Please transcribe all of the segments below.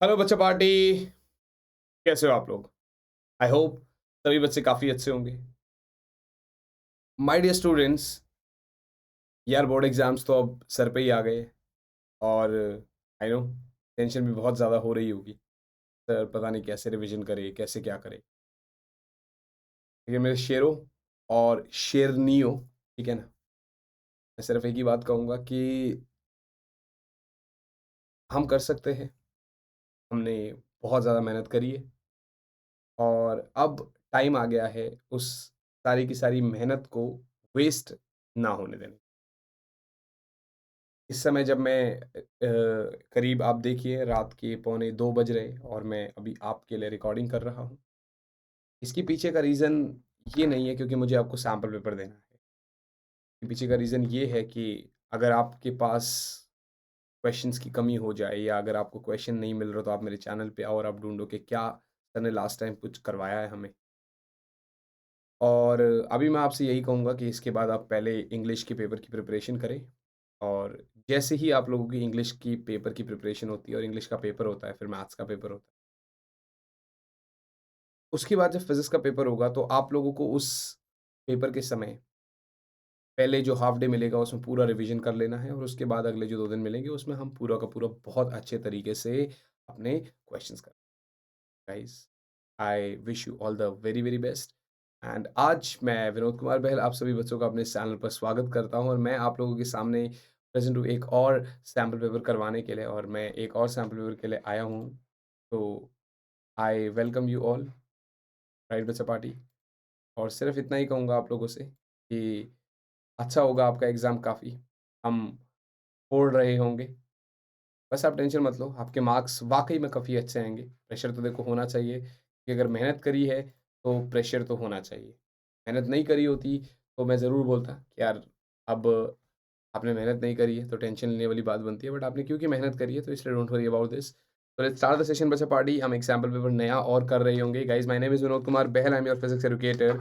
Hello बच्चा party. कैसे हो आप लोग? आई होप सभी बच्चे काफ़ी अच्छे होंगे। माय डियर स्टूडेंट्स, यार बोर्ड एग्ज़ाम्स तो अब सर पे ही आ गए और आई नो टेंशन भी बहुत ज़्यादा हो रही होगी। सर पता नहीं कैसे रिवीजन करे, कैसे क्या करे। लेकिन मेरे शेरों और शेरनियों, ठीक है ना? मैं सिर्फ एक ही बात कहूँगा कि हम कर सकते हैं। हमने बहुत ज़्यादा मेहनत करी है और अब टाइम आ गया है उस सारी की सारी मेहनत को वेस्ट ना होने देने। इस समय जब मैं करीब आप देखिए रात के पौने 2 बज रहे और मैं अभी आपके लिए रिकॉर्डिंग कर रहा हूँ। इसके पीछे का रीज़न ये नहीं है क्योंकि मुझे आपको सैंपल पेपर देना है। इसके पीछे का रीज़न ये है कि अगर आपके पास क्वेश्चंस की कमी हो जाए या अगर आपको क्वेश्चन नहीं मिल रहा तो आप मेरे चैनल पे आओ और आप ढूँढो कि क्या सर ने लास्ट टाइम कुछ करवाया है हमें। और अभी मैं आपसे यही कहूँगा कि इसके बाद आप पहले इंग्लिश के पेपर की प्रिपरेशन करें और जैसे ही आप लोगों की इंग्लिश की पेपर की प्रिपरेशन होती है और इंग्लिश का पेपर होता है, फिर मैथ्स का पेपर होता है। उसके बाद जब फिज़िक्स का पेपर होगा तो आप लोगों को उस पेपर के समय पहले जो हाल्फ डे मिलेगा उसमें पूरा रिवीजन कर लेना है और उसके बाद अगले जो 2 दिन मिलेंगे उसमें हम पूरा का पूरा बहुत अच्छे तरीके से अपने क्वेश्चंस करें। Guys, I wish you all the very very best and आज मैं विनोद कुमार बहल आप सभी बच्चों का अपने चैनल पर स्वागत करता हूं और मैं आप लोगों के सामने प्रेजेंट हूँ एक और सैम्पल पेपर करवाने के लिए और मैं एक और सैम्पल पेपर के लिए आया हूँ। तो I welcome you all, right बच्चा पार्टी। और सिर्फ इतना ही कहूँगा आप लोगों से कि अच्छा होगा आपका एग्ज़ाम काफ़ी, हम फोड़ रहे होंगे। बस आप टेंशन मत लो, आपके मार्क्स वाक़ई में काफ़ी अच्छे आएँगे। प्रेशर तो देखो होना चाहिए कि अगर मेहनत करी है, तो प्रेशर तो होना चाहिए। मेहनत नहीं करी होती, तो मैं ज़रूर बोलता कि यार अब आपने मेहनत नहीं करी है, तो टेंशन लेने वाली बात बनती है। बट आपने क्योंकि मेहनत करी है, तो इसलिए डोंट वरी अबाउट दिस। तो लेट्स स्टार्ट द सेशन बच्चा पार्टी। हम एक सैंपल पेपर नया और कर रहे होंगे। Guys, my name is Vinod Kumar Behl. I'm your physics educator,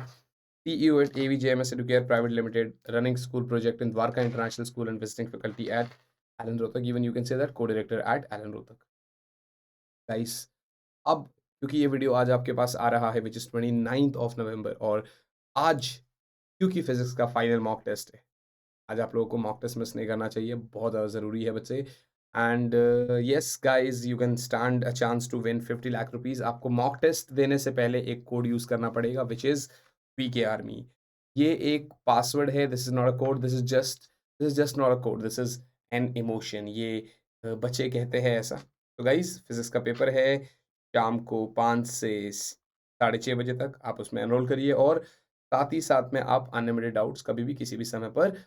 CEO at AVJMS Educare Private Limited, running school project in Dwarka International School and visiting faculty at Allen Rohtak. Even you can say that co-director at Allen Rohtak. Guys, अब क्योंकि ये video आज आपके पास आ रहा है which is 29th of November और आज क्योंकि फिज़िक्स का फाइनल मॉक टेस्ट है। आज आप लोगों को मॉक टेस्ट मिस नहीं करना चाहिए, बहुत ज़्यादा ज़रूरी है बच्चे। And yes guys, you can stand a chance to win 50 lakh rupees. आपको मॉक टेस्ट देने से पहले एक कोड यूज़ करना पड़ेगा विच इज़ पीके आर्मी। ये एक पासवर्ड है, this is not a code, this is just not a code, this is an emotion. ये बच्चे कहते हैं ऐसा। तो गाइज़, फिज़िक्स का पेपर है शाम को 5 से साढ़े 6 बजे तक आप उसमें एनरोल करिए और साथ ही साथ में आप अनलिमिटेड डाउट्स कभी भी किसी भी समय पर,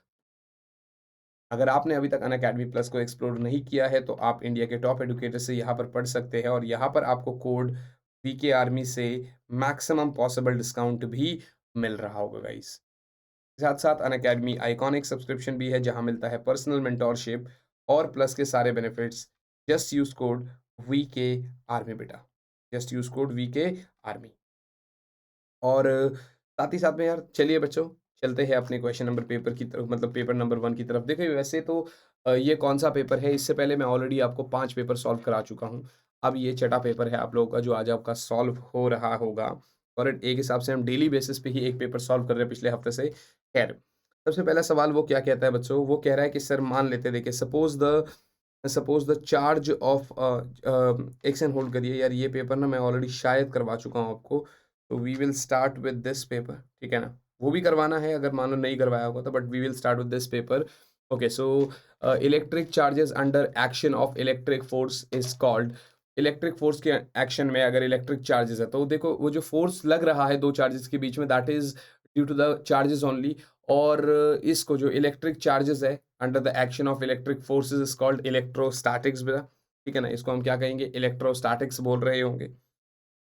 अगर आपने अभी तक अनअकैडमी प्लस को एक्सप्लोर नहीं किया है, तो आप इंडिया के टॉप एडुकेटर से यहाँ पर पढ़ सकते हैं और यहाँ पर आपको कोड वीके आर्मी से मैक्सिमम पॉसिबल डिस्काउंट भी मिल रहा होगा गाइस। साथ-साथ अनअकैडमी आइकॉनिक सब्सक्रिप्शन भी है, जहाँ मिलता है पर्सनल मेंटोरशिप और प्लस के सारे benefits. Just use code VK army बेटा, just use code VK army. और साथ ही साथ में यार चलिए बच्चों, चलते हैं अपने क्वेश्चन नंबर पेपर की तरफ, मतलब पेपर नंबर 1 की तरफ। देखिए वैसे तो ये कौन-सा पेपर है, इससे पहले मैं ऑलरेडी आपको 5 पेपर सॉल्व करा चुका हूँ। अब ये छठा पेपर है आप लोगों का जो आज आपका सॉल्व हो रहा होगा और एक हिसाब से हम डेली बेसिस पे ही एक पेपर सॉल्व कर रहे हैं पिछले हफ्ते से। खैर, सबसे पहला सवाल वो क्या कहता है बच्चों, वो कह रहा है कि सर मान लेते हैं देखिए सपोज़ द चार्ज ऑफ एक सेकंड होल्ड करिए यार, ये पेपर ना मैं ऑलरेडी शायद करवा चुका हूँ आपको। तो we will start with this paper, ठीक है ना? वो भी करवाना है अगर मान लो नहीं करवाया होगा तो, but we will start with this paper. Okay, so electric charges under action of electric force is called. Electric force के एक्शन में अगर इलेक्ट्रिक चार्जेस है तो देखो वो जो फोर्स लग रहा है दो चार्जेस के बीच में, that is due to the charges only. और इसको जो इलेक्ट्रिक चार्जेस है under the action of electric forces is called electrostatics बेटा, ठीक है ना? इसको हम क्या कहेंगे, इलेक्ट्रोस्टैटिक्स बोल रहे होंगे।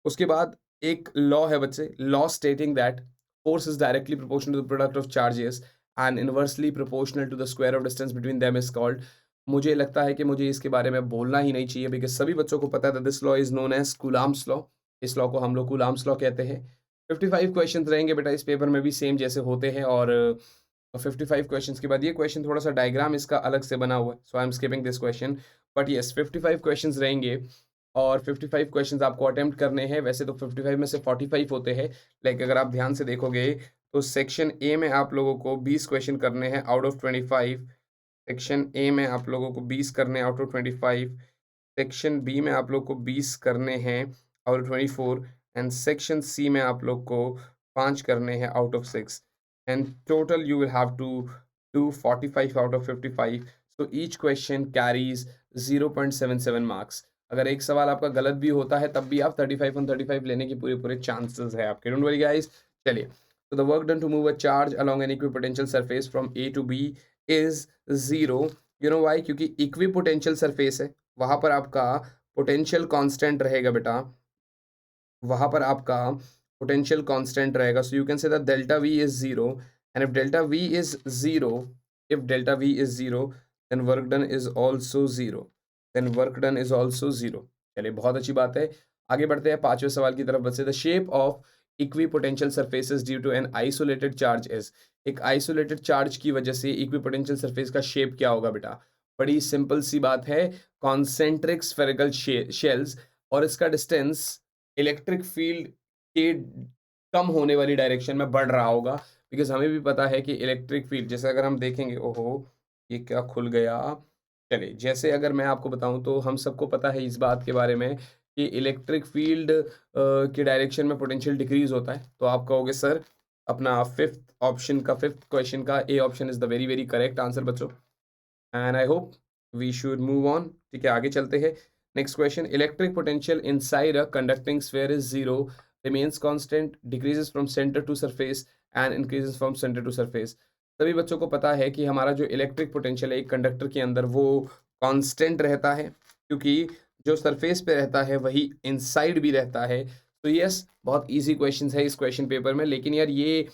उसके बाद एक लॉ है बच्चे, law stating that force is directly proportional to the product of charges and inversely proportional to the square of distance between them is called। मुझे लगता है कि मुझे इसके बारे में बोलना ही नहीं चाहिए बिकॉज़ सभी बच्चों को पता है this law is known as Coulomb's law. इस लॉ को हम लोग कूलाम्ब्स लॉ कहते हैं। 55 क्वेश्चंस रहेंगे बेटा इस पेपर में भी सेम जैसे होते हैं और 55 क्वेश्चंस के बाद ये क्वेश्चन थोड़ा-सा डायग्राम इसका अलग से बना हुआ है। So I am skipping this question, but yes 55 questions रहेंगे और 55 क्वेश्चंस आपको अटेम्प्ट करने हैं। वैसे तो 55 में से 45 होते हैं, लाइक अगर आप ध्यान से देखोगे तो सेक्शन ए में आप लोगों को 20 क्वेश्चन करने हैं आउट ऑफ 25। सेक्शन ए में आप लोगों को 20 करने हैं आउट ऑफ 25। सेक्शन बी में आप लोग को 20 करने हैं out of 24 and section C में आप लोग को 5 करने हैं out of 6 and total you will have to do 45 out of 55। So each question carries 0.77 marks. अगर एक सवाल आपका गलत भी होता है तब भी आप 35 ऑन 35 लेने के पूरे पूरे चांसेस है आपके। Don't worry guys. चलिए, तो the work done to move a charge along an equipotential surface from A to B is 0। You know why? क्योंकि इक्विपोटेंशियल सरफेस है, वहां पर आपका पोटेंशियल कांस्टेंट रहेगा बेटा, वहां पर आपका पोटेंशियल कांस्टेंट रहेगा। So you can say that delta V is 0 and if delta V is 0, if delta V is 0 then work done is also 0, then work done is also 0। चलिए, बहुत अच्छी बात है। आगे बढ़ते हैं पांचवें सवाल की तरफ। बच्चे, the shape of equipotential surfaces due to an isolated charge is. एक आइसोलेटेड चार्ज की वजह से इक्विपोटेंशियल सरफेस का शेप क्या होगा बेटा? बड़ी सिंपल सी बात है, कॉन्सेंट्रिक स्फेरिकल शेल्स, और इसका डिस्टेंस इलेक्ट्रिक फील्ड के कम होने वाली डायरेक्शन में बढ़ रहा होगा। बिकॉज हमें भी पता है कि इलेक्ट्रिक फील्ड, जैसे अगर हम देखेंगे, ओहो ये क्या खुल गया। चलिए, जैसे अगर मैं आपको बताऊं तो हम सबको पता है इस बात के बारे में कि इलेक्ट्रिक फील्ड की डायरेक्शन में पोटेंशियल डिक्रीज होता है। तो आप कहोगे सर अपना फिफ्थ ऑप्शन का, फिफ्थ क्वेश्चन का A option is the very very correct answer बच्चों। And I hope we should move on. ठीक है, आगे चलते हैं। Next question, electric potential inside a conducting sphere is 0, remains constant, decreases from centre to surface and increases from centre to surface. सभी बच्चों को पता है कि हमारा जो इलेक्ट्रिक पोटेंशियल है एक कंडक्टर के अंदर वो कांस्टेंट रहता है, क्योंकि जो सरफेस पे रहता है वही इनसाइड भी रहता है। तो यस, बहुत इजी क्वेश्चन है इस क्वेश्चन पेपर में, लेकिन यार ये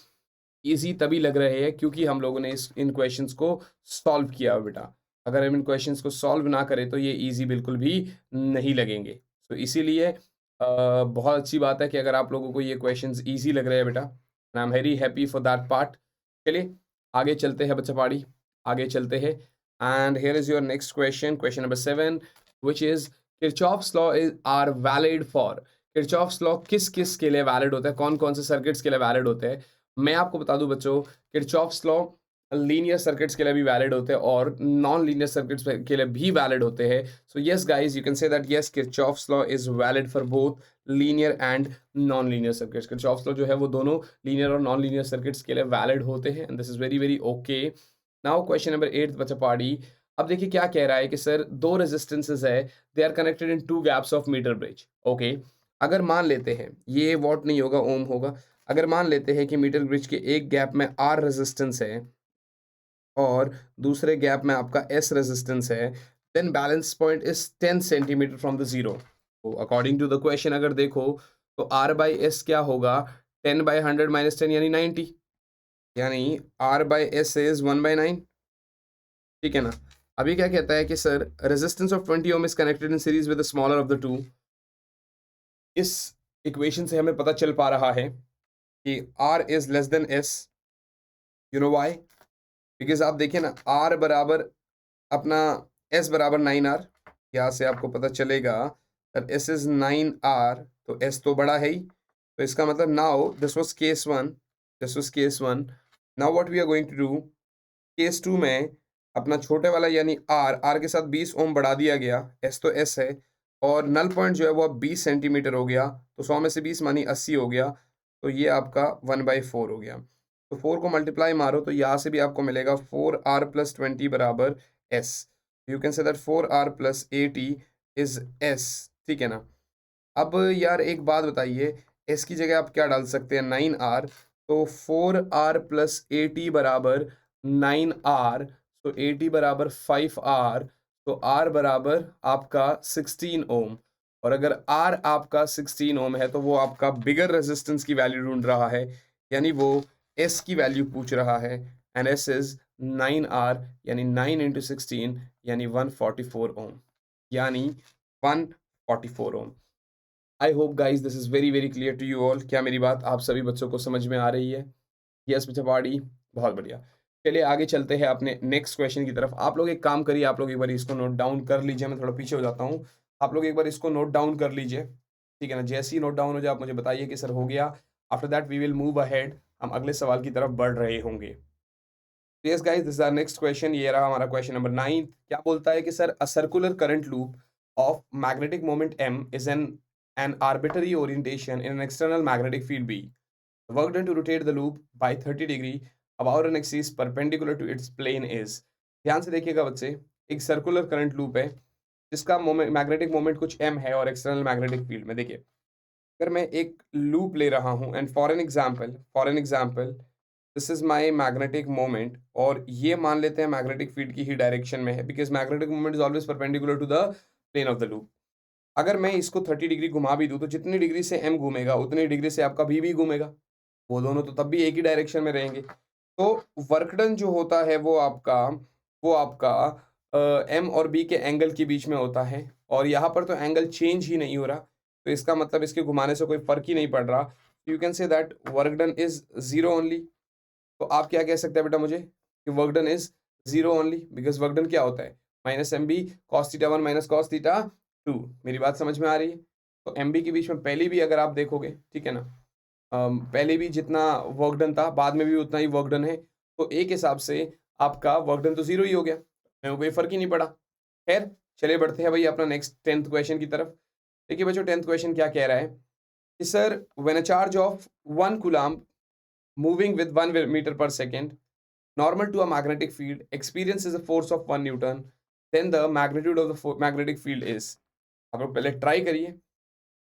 ईज़ी तभी लग रहे हैं क्योंकि हम लोगों ने इस इन क्वेश्चंस को सॉल्व किया हो बेटा। अगर हम इन क्वेश्चंस को सॉल्व ना करें तो ये ईज़ी बिल्कुल भी नहीं लगेंगे। तो इसीलिए बहुत अच्छी बात है कि अगर आप लोगों को ये क्वेश्चंस ईज़ी लग रहे हैं बेटा, and I am very happy for that part. चलिए, आगे चलते हैं बच्चा पाड़ी, आगे चलते हैं। And here is your next question, question number 7, which is Kirchhoff's law is are valid for. Kirchhoff's law किस-किस के लिए वैलिड होता है? कौन-कौन से सर्किट्स के लिए वैलिड होते हैं? मैं आपको बता दूं बच्चों, किरचॉफ्स लॉ लीनियर सर्किट्स के लिए भी वैलिड होते हैं और नॉन लीनियर सर्किट्स के लिए भी वैलिड होते हैं। So yes guys, you can say that yes, Kirchhoff's law is valid for both linear and non linear circuits. Kirchhoff's law जो है वो दोनों लीनियर और नॉन लीनियर सर्किट्स के लिए वैलिड होते हैं and this is very very okay. Now question number 8 बच्चा पार्टी। अब देखिए क्या कह रहा है कि सर दो रेजिस्टेंसेस है, they are connected in two gaps of metre bridge. Okay, अगर मान लेते हैं, ये वॉट नहीं होगा, ओम होगा। अगर मान लेते हैं कि मीटर ब्रिज के एक गैप में आर रेजिस्टेंस है और दूसरे गैप में आपका एस रेजिस्टेंस है, then balance point is 10 centimetre from the zero. तो अकॉर्डिंग टू द क्वेश्चन अगर देखो तो आर बाई एस क्या होगा, 10/100 माइनस 10 यानी 90, यानी आर बाई एस इज 1/9। ठीक है ना? अभी क्या कहता है कि sir resistance of 20 ohm is connected in series with the smaller of the two. इस इक्वेशन से हमें पता चल पा रहा है कि R is less than S। You know why? Because आप देखिए ना, R बराबर अपना S बराबर 9R, यहाँ से आपको पता चलेगा that S इज 9R, तो S तो बड़ा है ही। तो इसका मतलब now this was case 1, this was case 1। Now what we are going to do, case 2 में अपना छोटे वाला यानी R के साथ 20 ओम बढ़ा दिया गया, S तो S है, और नल पॉइंट जो है वो अब 20 सेंटीमीटर हो गया, तो 100 में से 20 मानी 80 हो गया, तो ये आपका 1/4 हो गया। तो 4 को मल्टीप्लाई मारो तो यहाँ से भी आपको मिलेगा 4R प्लस 20 बराबर S। You can say that 4R plus 80 is S। ठीक है ना? अब यार एक बात बताइए, S की जगह आप क्या डाल सकते हैं, 9R। तो 4R प्लस 80 बराबर 9R, तो 80 बराबर 5R, तो R बराबर आपका 16 ओम। और अगर R आपका 16 ओम है तो वो आपका बिगर रेजिस्टेंस की वैल्यू ढूंढ रहा है, यानी वो S की वैल्यू पूछ रहा है, एंड S इज 9R, यानी 9 इंटू 16 यानी 144 ओम, यानी 144 ohm. I hope guys this is very very clear to you all. क्या मेरी बात आप सभी बच्चों को समझ में आ रही है? यस बच्चा पार्टी, बहुत बढ़िया। चलिए आगे चलते हैं अपने नेक्स्ट क्वेश्चन की तरफ। आप लोग एक काम करिए, आप लोग एक बार इसको नोट डाउन कर लीजिए, मैं थोड़ा पीछे हो जाता हूँ। आप लोग एक बार इसको नोट डाउन कर लीजिए, ठीक है ना? जैसे ही नोट डाउन हो जाए आप मुझे बताइए कि सर हो गया। After that we will move ahead, हम अगले सवाल की तरफ बढ़ रहे होंगे। Yes guys, this is our next question. ये रहा हमारा क्वेश्चन नंबर 9। क्या बोलता है कि sir a circular current loop of magnetic moment m is an arbitrary orientation in an external magnetic field b, work done to rotate the loop by 30 degree about an axis perpendicular to its plane is। ध्यान से देखिएगा बच्चे, एक circular current loop है जिसका moment magnetic moment कुछ m है और एक्सटर्नल मैग्नेटिक फील्ड में देखिए, अगर मैं एक लूप ले रहा हूं and for an example this is my magnetic moment, और ये मान लेते हैं मैग्नेटिक फील्ड की ही डायरेक्शन में है because magnetic moment is always perpendicular to the plane of the loop. अगर मैं इसको 30 डिग्री घुमा भी दूं तो जितनी डिग्री से m घूमेगा उतनी डिग्री से आपका b भी घूमेगा, वो दोनों तो तब भी एक ही डायरेक्शन में रहेंगे। तो वर्क डन जो होता है वो आपका एम और बी के एंगल के बीच में होता है, और यहाँ पर तो एंगल चेंज ही नहीं हो रहा, तो इसका मतलब इसके घुमाने से कोई फर्क ही नहीं पड़ रहा। You can say that work done is zero only. तो आप क्या कह सकते हैं बेटा मुझे कि work done is zero only, because work done क्या होता है minus M B cos theta 1 minus cos theta 2। मेरी बात समझ में आ रही है? तो एम बी के बीच में पहले भी अगर आप देखोगे, ठीक है ना, पहले भी जितना वर्क डन था बाद में भी उतना ही वर्क डन है, तो एक हिसाब से आपका वर्क डन तो जीरो ही हो गया, मेरे को कोई फर्क ही नहीं पड़ा। खैर चलिए बढ़ते हैं भाई अपना नेक्स्ट 10th क्वेश्चन की तरफ। देखिए बच्चों 10th क्वेश्चन क्या कह रहा है कि sir when a charge of 1 coulomb moving with 1 metre per second normal to a magnetic field experiences a force of 1 Newton, then the magnitude of the magnetic field is। आप लोग पहले try करिए,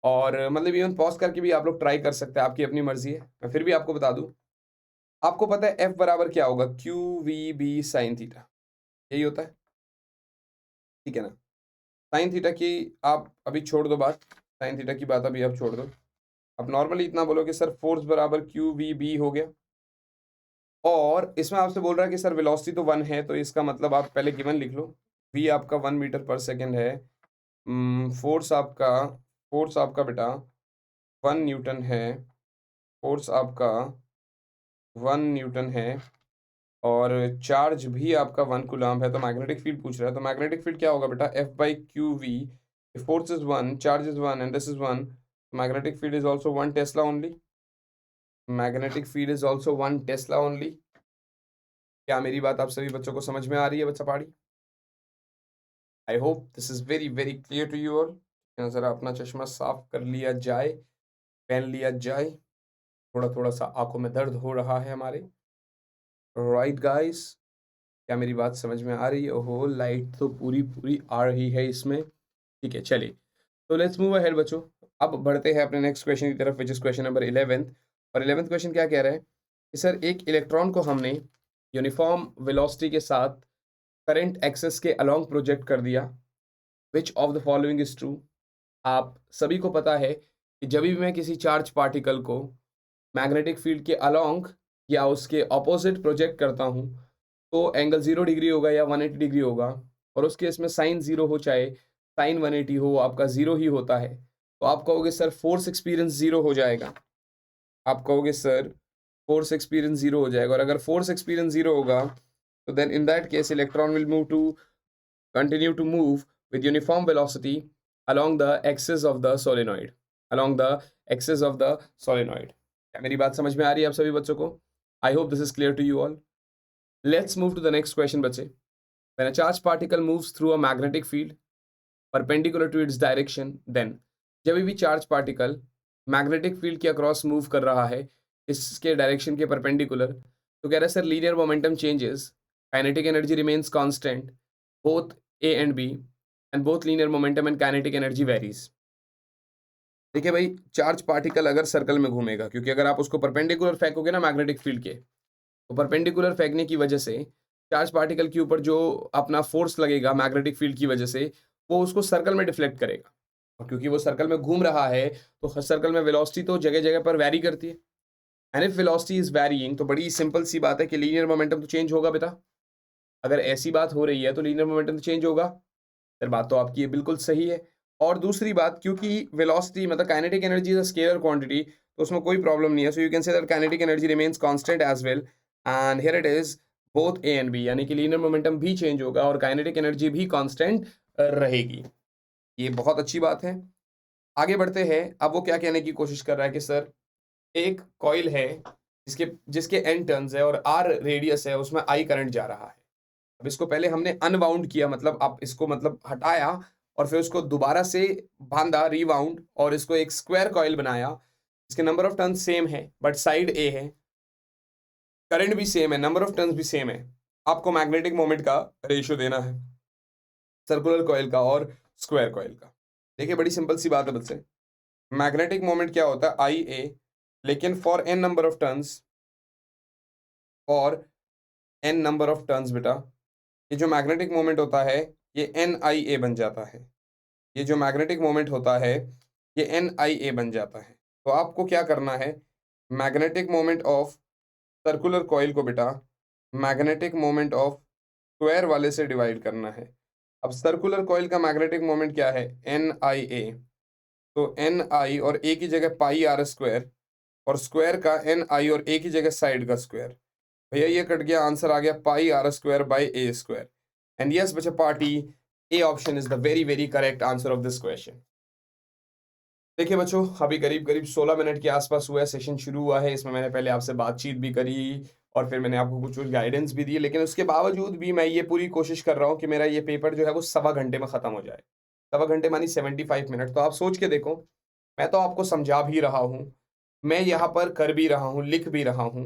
और मतलब इवन पॉज करके भी आप लोग ट्राई कर सकते हैं, आपकी अपनी मर्जी है, मैं फिर भी आपको बता दूं। आपको पता है F बराबर क्या होगा, Q V B sine theta, यही होता है, ठीक है ना? साइन थीटा की आप अभी छोड़ दो बात, साइन थीटा की बात अभी आप छोड़ दो। अब नॉर्मली इतना बोलो कि सर फोर्स बराबर क्यू वी बी हो गया, और इसमें आपसे बोल रहा है कि सर वेलोसिटी तो 1 है, तो इसका मतलब आप पहले गिवन लिख लो। वी आपका 1 मीटर पर सेकेंड है, फोर्स आपका बेटा 1 न्यूटन है, फोर्स आपका 1 न्यूटन है, और चार्ज भी आपका 1 कूलम्ब है, तो मैग्नेटिक फील्ड पूछ रहा है, तो मैग्नेटिक फील्ड क्या होगा बेटा F by Q V. Force is 1, charge is 1 and this is 1, magnetic field is also 1 tesla only. Magnetic field is also 1 tesla only. क्या मेरी बात आप सभी बच्चों को समझ में आ रही है बच्चा पहाड़ी? I hope this is very very clear to you all. जरा अपना चश्मा साफ कर लिया जाए, पहन लिया जाए, थोड़ा थोड़ा सा आंखों में दर्द हो रहा है हमारे। राइट गाइस, क्या मेरी बात समझ में आ रही है? ओहो लाइट तो पूरी पूरी आ रही है इसमें, ठीक है चलिए। तो लेट्स मूव अहेड बच्चों, अब बढ़ते हैं अपने नेक्स्ट क्वेश्चन की तरफ which is question number 11th। और 11th क्वेश्चन क्या कह रहा है कि सर एक इलेक्ट्रॉन को हमने यूनिफॉर्म वेलोसिटी के साथ करंट एक्सेस के अलोंग प्रोजेक्ट कर दिया, which of the following is true. आप सभी को पता है कि जब भी मैं किसी चार्ज पार्टिकल को मैग्नेटिक फील्ड के अलोंग या उसके ऑपोजिट प्रोजेक्ट करता हूँ तो एंगल 0 डिग्री होगा या 180 डिग्री होगा, और उसके इसमें साइन 0 हो चाहे साइन 180 हो, आपका 0 ही होता है। तो आप कहोगे सर फोर्स एक्सपीरियंस 0 हो जाएगा, आप कहोगे सर फोर्स एक्सपीरियंस 0 हो जाएगा, और अगर फोर्स एक्सपीरियंस 0 होगा तो then in that case electron will move to continue to move with uniform velocity along the axis of the solenoid, along the axis of the solenoid। क्या मेरी बात समझ में आ रही है आप सभी बच्चों को? I hope this is clear to you all। Let's move to the next question बच्चे। When a charged particle moves through a magnetic field perpendicular to its direction, then जब भी चार्ज पार्टिकल मैग्नेटिक फील्ड के across move कर रहा है इसके direction के perpendicular, तो कह रहा है sir linear momentum changes, kinetic energy remains constant both A and B, and both linear momentum and kinetic energy varies। देखिए भाई चार्ज पार्टिकल अगर सर्कल में घूमेगा, क्योंकि अगर आप उसको परपेंडिकुलर फेंकोगे ना मैग्नेटिक फील्ड के, तो परपेंडिकुलर फेंकने की वजह से चार्ज पार्टिकल के ऊपर जो अपना फोर्स लगेगा मैग्नेटिक फील्ड की वजह से वो उसको सर्कल में डिफ्लेक्ट करेगा, और क्योंकि वो सर्कल में घूम रहा है तो हर सर्कल में वेलोसिटी तो जगह जगह पर वैरी करती है, and if velocity is varying तो बड़ी सिंपल सी बात है कि लीनियर मोमेंटम तो चेंज होगा बेटा। अगर ऐसी बात हो रही है तो लीनियर मोमेंटम तो चेंज होगा, फिर बात तो आपकी ये बिल्कुल सही है। और दूसरी बात, क्योंकि वेलोसिटी मतलब kinetic energy is a scalar quantity, तो उसमें कोई प्रॉब्लम नहीं है, so you can say that kinetic energy remains constant as well, and here it is both A and B, यानी कि लीनियर मोमेंटम भी चेंज होगा और काइनेटिक एनर्जी भी कांस्टेंट रहेगी। ये बहुत अच्छी बात है। आगे बढ़ते हैं। अब वो क्या कहने की कोशिश कर रहा है कि सर एक कॉइल है जिसके जिसके एन टर्न्स है और आर रेडियस है, उसमें आई करंट जा रहा है। अब इसको पहले हमने अनवाउंड किया, मतलब आप इसको मतलब हटाया और फिर उसको दोबारा से बांधा, रिवाउंड, और इसको एक स्क्वायर कॉइल बनाया। इसके नंबर ऑफ टर्न्स सेम है बट साइड ए है, करंट भी सेम है, नंबर ऑफ टर्न्स भी सेम है। आपको मैग्नेटिक मोमेंट का रेशियो देना है सर्कुलर कॉइल का और स्क्वायर कॉइल का। देखिए बड़ी सिंपल सी बात है बच्चे, मैग्नेटिक मोमेंट क्या होता है आई ए, लेकिन for N number of turns, और एन नंबर ऑफ टर्न्स बेटा, ये जो मैग्नेटिक मोमेंट होता है ये एन आई ए बन जाता है। ये जो मैग्नेटिक मोमेंट होता है ये एन आई ए बन जाता है। तो आपको क्या करना है, magnetic moment of circular coil को बेटा मैग्नेटिक मोमेंट ऑफ स्क्वायर वाले से डिवाइड करना है। अब सर्कुलर कॉइल का मैग्नेटिक मोमेंट क्या है, एन आई ए, तो एन आई और ए की जगह पाई आर स्क्वायर, और स्क्वायर का एन आई और ए की जगह साइड का स्क्वायर। भैया ये कट गया, आंसर आ गया pi R square by A square. And yes बच्चा party, A option is the very very correct answer of this question. देखिए बच्चों, अभी करीब करीब 16 मिनट के आसपास हुआ है, सेशन शुरू हुआ है। इसमें मैंने पहले आपसे बातचीत भी करी और फिर मैंने आपको कुछ गाइडेंस भी दी, लेकिन उसके बावजूद भी मैं ये पूरी कोशिश कर रहा हूँ कि मेरा ये पेपर जो है वो 1.25 घंटे में ख़त्म हो जाए। 1.25 घंटे मानी 75 मिनट। तो आप सोच के देखो, मैं तो आपको समझा भी रहा हूँ, मैं यहाँ पर कर भी रहा हूँ, लिख भी रहा हूँ।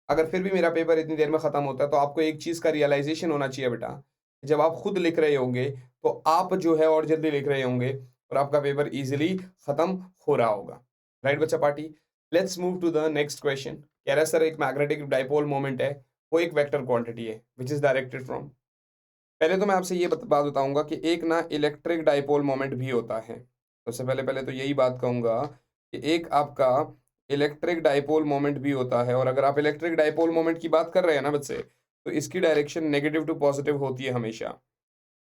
अगर फिर भी मेरा पेपर इतनी देर में ख़त्म होता है तो आपको एक चीज़ का रियलाइजेशन होना चाहिए बेटा, जब आप खुद लिख रहे होंगे तो आप जो है और जल्दी लिख रहे होंगे और आपका पेपर इजीली खत्म हो रहा होगा। राइट बच्चा party, let's move to the next question. कह रहा है सर एक मैग्नेटिक डाइपोल मोमेंट है, वो एक वेक्टर क्वांटिटी है विच इज डायरेक्टेड फ्रॉम। पहले तो मैं आपसे ये बात बताऊंगा कि एक ना इलेक्ट्रिक डाइपोल मोमेंट भी होता है। सबसे पहले पहले तो यही बात कहूंगा कि एक आपका इलेक्ट्रिक डाइपोल मोमेंट भी होता है, और अगर आप इलेक्ट्रिक डाइपोल मोमेंट की बात कर रहे हैं ना बच्चे, तो इसकी डायरेक्शन नेगेटिव टू पॉजिटिव होती है हमेशा।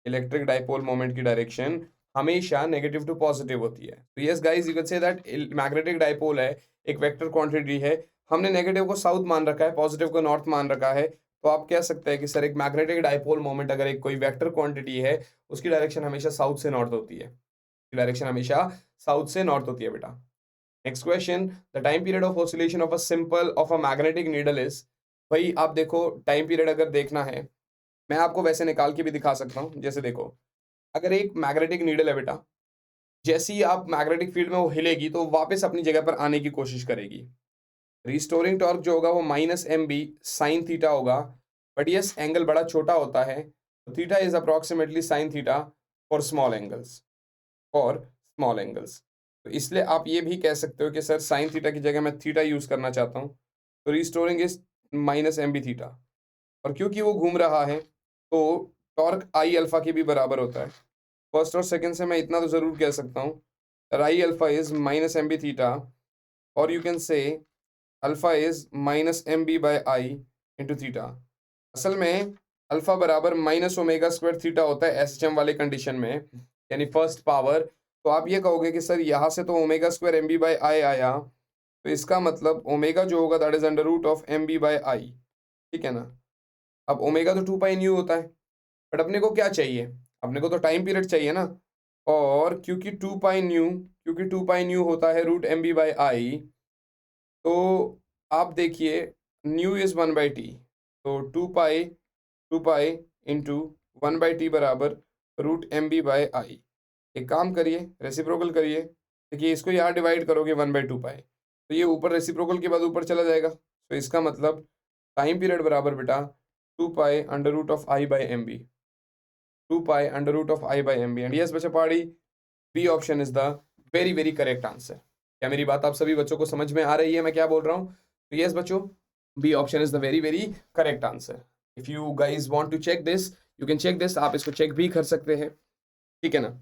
इलेक्ट्रिक डाइपोल मोमेंट की डायरेक्शन हमेशा नेगेटिव टू पॉजिटिव होती है। तो yes guys, you can say that magnetic dipole है, एक वेक्टर क्वांटिटी है। हमने नेगेटिव को साउथ मान रखा है, पॉजिटिव को नॉर्थ मान रखा है। तो आप कह सकते हैं कि सर एक मैग्नेटिक डाइपोल मोमेंट अगर एक कोई वेक्टर क्वांटिटी है, उसकी डायरेक्शन हमेशा साउथ से नॉर्थ होती है। डायरेक्शन हमेशा साउथ से नॉर्थ होती है बेटा। Next question, the time period of oscillation of a simple of a magnetic needle is. भाई आप देखो, टाइम पीरियड अगर देखना है, मैं आपको वैसे निकाल के भी दिखा सकता हूँ। जैसे देखो, अगर एक मैग्नेटिक नीडल है बेटा, जैसे ही आप मैग्नेटिक फील्ड में वो हिलेगी तो वापस अपनी जगह पर आने की कोशिश करेगी। रिस्टोरिंग टॉर्क जो होगा वो minus M B sine theta होगा। बट यस, एंगल बड़ा छोटा होता है, तो theta is approximately sine theta for small angles, तो इसलिए आप ये भी कह सकते हो कि सर साइन थीटा की जगह मैं थीटा यूज करना चाहता हूँ, तो restoring is minus M B theta. और क्योंकि वो घूम रहा है तो टॉर्क आई अल्फा के भी बराबर होता है। फर्स्ट और सेकंड से मैं इतना तो जरूर कह सकता हूँ, I alpha is minus M B theta, और you can say alpha is minus M B by I into theta. असल में अल्फा बराबर माइनस ओमेगा स्क्वायर थीटा होता है एस एच एम वाले कंडीशन में, यानी फर्स्ट पावर। तो आप ये कहोगे कि सर यहाँ से तो omega square M B by I आया, तो इसका मतलब ओमेगा जो होगा that is under root of M B by I, ठीक है ना। अब ओमेगा तो 2 पाई न्यू होता है, बट अपने को क्या चाहिए, अपने को तो टाइम पीरियड चाहिए ना। और क्योंकि 2 पाई न्यू होता है root M B by I, तो आप देखिए न्यू इज 1/t, तो 2 पाई इंटू 1/t बराबर root M B by I. एक काम करिए, रेसिप्रोकल करिए। देखिए इसको यहाँ डिवाइड करोगे 1/2 पाई, तो ये ऊपर रेसिप्रोकल के बाद ऊपर चला जाएगा। तो इसका मतलब टाइम पीरियड बराबर बेटा 2 pi under root of I by M B, 2 pi under root of I by M B. And yes बच्चा पहाड़ी, B option is the very very correct answer. क्या मेरी बात आप सभी बच्चों को समझ में आ रही है मैं क्या बोल रहा हूँ? तो यस बच्चों, B option is the very very correct answer. If you guys want to check this, you can check this, आप इसको चेक भी कर सकते हैं, ठीक है ना।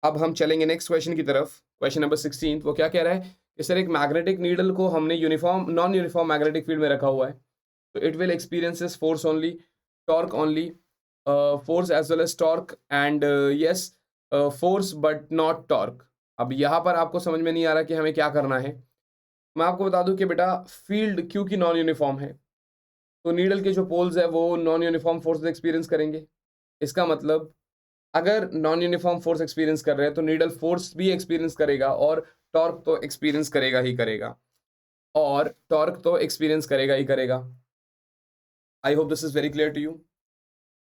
अब हम चलेंगे नेक्स्ट क्वेश्चन की तरफ। क्वेश्चन नंबर 16, वो क्या कह रहा है कि सर एक मैग्नेटिक नीडल को हमने uniform non uniform magnetic field में रखा हुआ है, तो it will experiences force only, torque only, force as well as torque, and yes force but not torque. अब यहाँ पर आपको समझ में नहीं आ रहा कि हमें क्या करना है। मैं आपको बता दूं कि बेटा फील्ड क्योंकि नॉन यूनिफॉर्म है, तो नीडल के जो पोल्स है वो नॉन यूनिफॉर्म फोर्सेस एक्सपीरियंस करेंगे। इसका मतलब अगर नॉन यूनिफॉर्म फोर्स एक्सपीरियंस कर रहे हैं तो नीडल फोर्स भी एक्सपीरियंस करेगा और टॉर्क तो एक्सपीरियंस करेगा ही करेगा, और टॉर्क तो एक्सपीरियंस करेगा ही करेगा। I hope this is very clear to you.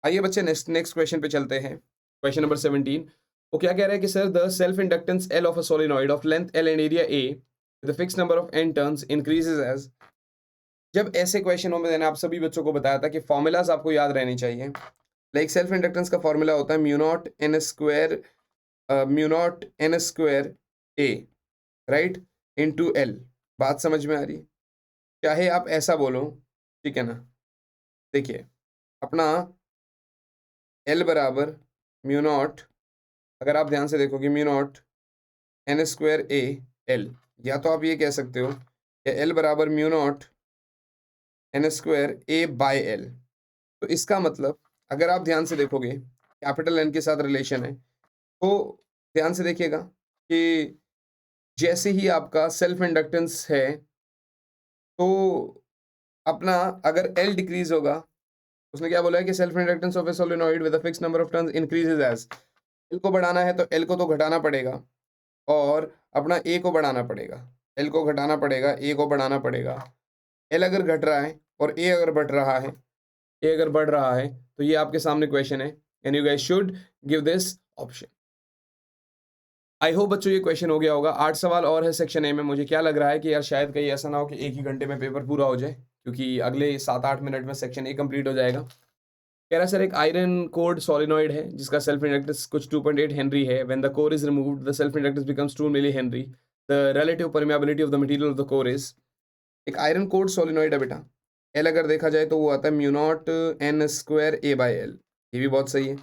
आइए बच्चे नेक्स्ट नेक्स्ट क्वेश्चन पे चलते हैं। Question number 17। वो क्या कह रहा है कि sir the self inductance L of a solenoid of length L and area A with fix number of N turns increases as. जब ऐसे क्वेश्चनों में मैंने आप सभी बच्चों को बताया था कि फॉर्मूलाज आपको याद रहनी चाहिए। लाइक सेल्फ इंडक्टेंस का फॉर्मूला होता है mu naught N square, mu naught N square ए, राइट, इनटू एल। बात समझ में आ रही है? चाहे आप ऐसा बोलो, ठीक है ना। देखिए अपना एल बराबर म्यू नॉट, अगर आप ध्यान से देखोगे mu naught N square A L, या तो आप ये कह सकते हो कि एल बराबर mu naught N square A by L. तो इसका मतलब अगर आप ध्यान से देखोगे कैपिटल एन के साथ रिलेशन है, तो ध्यान से देखिएगा कि जैसे ही आपका सेल्फ इंडक्टेंस है तो अपना अगर एल डिक्रीज होगा, उसने क्या बोला है कि self inductance of a solenoid with a fixed number of turns increases as. L को बढ़ाना है तो एल को तो घटाना पड़ेगा और अपना ए को बढ़ाना पड़ेगा। एल को घटाना पड़ेगा, ए को बढ़ाना पड़ेगा। एल अगर घट रहा है और ए अगर बढ़ रहा है, ए अगर बढ़ रहा है, तो ये आपके सामने क्वेश्चन है and you guys should give this option. I hope बच्चों ये क्वेश्चन हो गया होगा। 8 सवाल और है सेक्शन ए में। मुझे क्या लग रहा है कि यार शायद कहीं ऐसा ना हो कि एक ही घंटे में पेपर पूरा हो जाए, क्योंकि अगले 7-8 मिनट में सेक्शन ए कंप्लीट हो जाएगा। कह रहा है सर एक आयरन कोर्ड सोलिनॉइड है जिसका सेल्फ इंडक्टेंस कुछ 2.8 हेनरी है। When the core is removed the self inductance becomes 2 millihenry. The relative permeability of the material of the core is. एक आयरन कोर्ड सोलिनॉइड है बेटा। L अगर देखा जाए तो वो आता है mu naught N square A by L, ये भी बहुत सही है।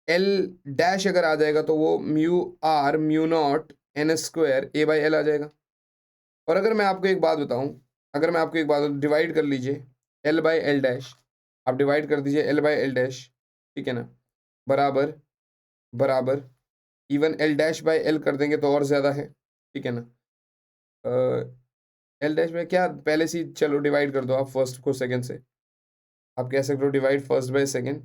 एल डैश अगर आ जाएगा तो वो mu R mu naught N square A by L आ जाएगा। और अगर मैं आपको एक बात बताऊं, अगर मैं आपको एक बात डिवाइड कर लीजिए एल बाय एल डैश, आप डिवाइड कर दीजिए एल बाय एल डैश, ठीक है ना, बराबर बराबर even L dash by L कर देंगे तो और ज़्यादा है, ठीक है ना। एल डैश में क्या पहले से चलो डिवाइड कर दो आप फर्स्ट को सेकंड से। आप कह सकते हो डिवाइड फर्स्ट बाय सेकंड।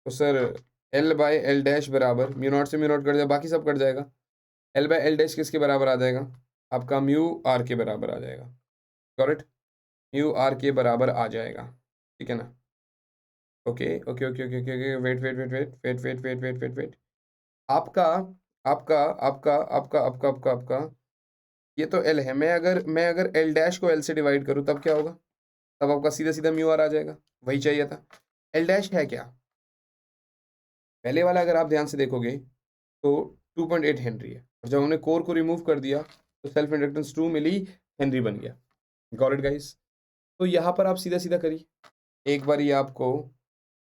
तो sir L by L dash बराबर म्यू नॉट से म्यू नॉट कट जाएगा, बाकी सब कट जाएगा। एल बाय एल डैश किसके बराबर आ जाएगा? आपका म्यू आर के बराबर आ जाएगा। करेक्ट, म्यू आर के बराबर आ जाएगा, ठीक है ना। Okay okay okay okay okay, wait wait wait wait wait wait wait wait wait wait. आपका आपका आपका आपका आपका आपका आपका ये तो एल है। मैं अगर एल डैश को एल से डिवाइड करूँ तब क्या होगा? तब आपका सीधा सीधा म्यू आर आ जाएगा। वही चाहिए था। एल डैश है क्या? पहले वाला अगर आप ध्यान से देखोगे तो 2.8 हेनरी है, और जब हमने कोर को रिमूव कर दिया तो सेल्फ इंडक्टेंस 2 मिली हेनरी बन गया। Got it guys? तो यहाँ पर आप सीधा सीधा करिए एक बार, ये आपको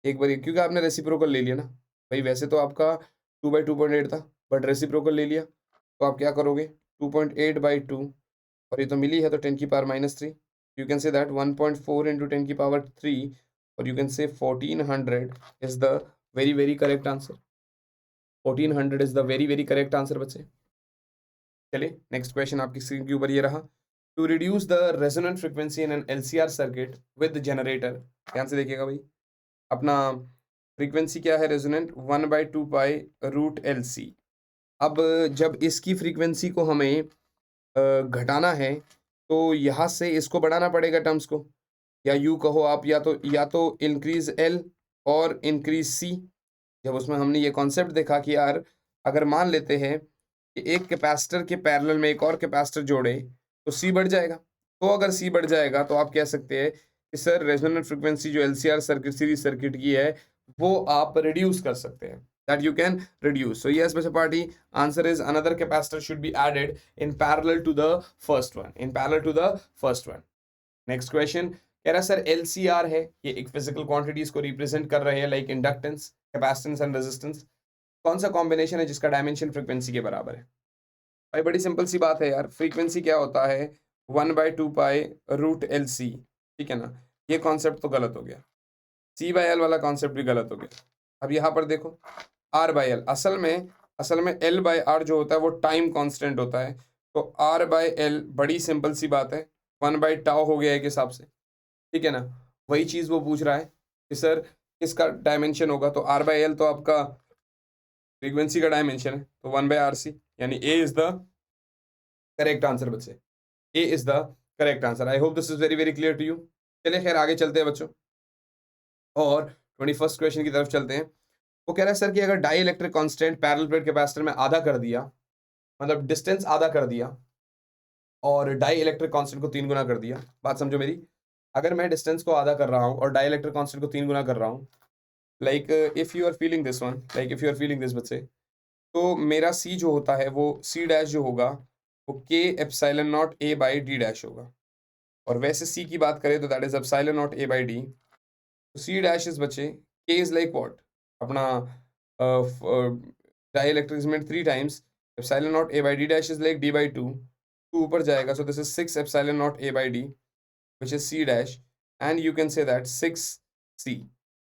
एक बार, क्योंकि आपने रेसिप्रोकल ले लिया ना भाई। वैसे तो आपका 2/2.8 था, बट रेसिप्रोकल ले लिया तो आप क्या करोगे? 2.8/2, और ये तो मिली है तो 10⁻³ you can say that 1.4 into 10⁻³ और यू कैन से 1400 is the very very correct answer. 1400 is the very very correct answer बच्चे। चलिए नेक्स्ट क्वेश्चन आपकी स्क्रीन के ऊपर ये रहा। To reduce the resonant frequency in an LCR circuit with generator. ध्यान से देखिएगा भाई, अपना फ्रीक्वेंसी क्या है रेजोनेंट? 1/2π√LC। अब जब इसकी फ्रीक्वेंसी को हमें घटाना है तो यहाँ से इसको बढ़ाना पड़ेगा टर्म्स को, या यू कहो आप, या तो इंक्रीज एल और इंक्रीज सी। जब उसमें हमने ये कॉन्सेप्ट देखा कि यार अगर मान लेते हैं कि एक कैपेसिटर के पैरेलल में एक और कैपेसिटर जोड़े तो सी बढ़ जाएगा। तो अगर सी बढ़ जाएगा तो आप कह सकते हैं कि सर रेजोनेंट फ्रीक्वेंसी जो LCR सर्किट सीरीज सर्किट की है वो आप रिड्यूस कर सकते हैं, that you can reduce. So yes, Mr. Party, answer is another capacitor should be added in parallel to the first one. In parallel to the first one. Next question. कह रहा sir LCR है, ये एक physical quantities को represent कर रहे हैं like inductance, capacitance and resistance. कौन सा कॉम्बिनेशन है जिसका डायमेंशन फ्रीक्वेंसी के बराबर है? भाई बड़ी सिंपल सी बात है यार, फ्रीक्वेंसी क्या होता है? 1/2π√LC, ठीक है ना। ये कॉन्सेप्ट तो गलत हो गया, C/L वाला कॉन्सेप्ट भी गलत हो गया। अब यहाँ पर देखो R/L, असल में L/R जो होता है वो टाइम कांस्टेंट होता है, तो R/L बड़ी सिंपल सी बात है 1/τ हो गया एक हिसाब से, ठीक है ना। वही चीज़ वो पूछ रहा है कि सर किसका डायमेंशन होगा, तो R बाय L तो आपका फ्रीक्वेंसी का डायमेंशन है, तो 1 बाय RC, यानी A is the correct answer बच्चे। A is the correct answer. I hope this is very very clear to you. चलिए खैर आगे चलते हैं बच्चों, और 21st क्वेश्चन की तरफ चलते हैं। वो कह रहा है सर कि अगर dielectric constant parallel plate capacitor में आधा कर दिया, मतलब डिस्टेंस आधा कर दिया, और डाई इलेक्ट्रिक कांस्टेंट को 3 गुना कर दिया। बात समझो मेरी, अगर मैं डिस्टेंस को आधा कर रहा हूँ और डाई इलेक्ट्रिक कांस्टेंट को 3 गुना कर रहा हूँ, like if you are feeling this one, like if you are feeling this बच्चे, तो मेरा सी जो होता है वो सी डैश जो होगा वो K epsilon naught A by D dash होगा। और वैसे सी की बात करें तो that is epsilon naught A by D. तो सी डैश इज बच्चे, के इज लाइक व्हाट, अपना डाई इलेक्ट्रिक में 3 times epsilon naught A by D dash is like D by 2, ऊपर जाएगा, so this is 6 epsilon naught A by D which is C dash, and you can say that 6 C,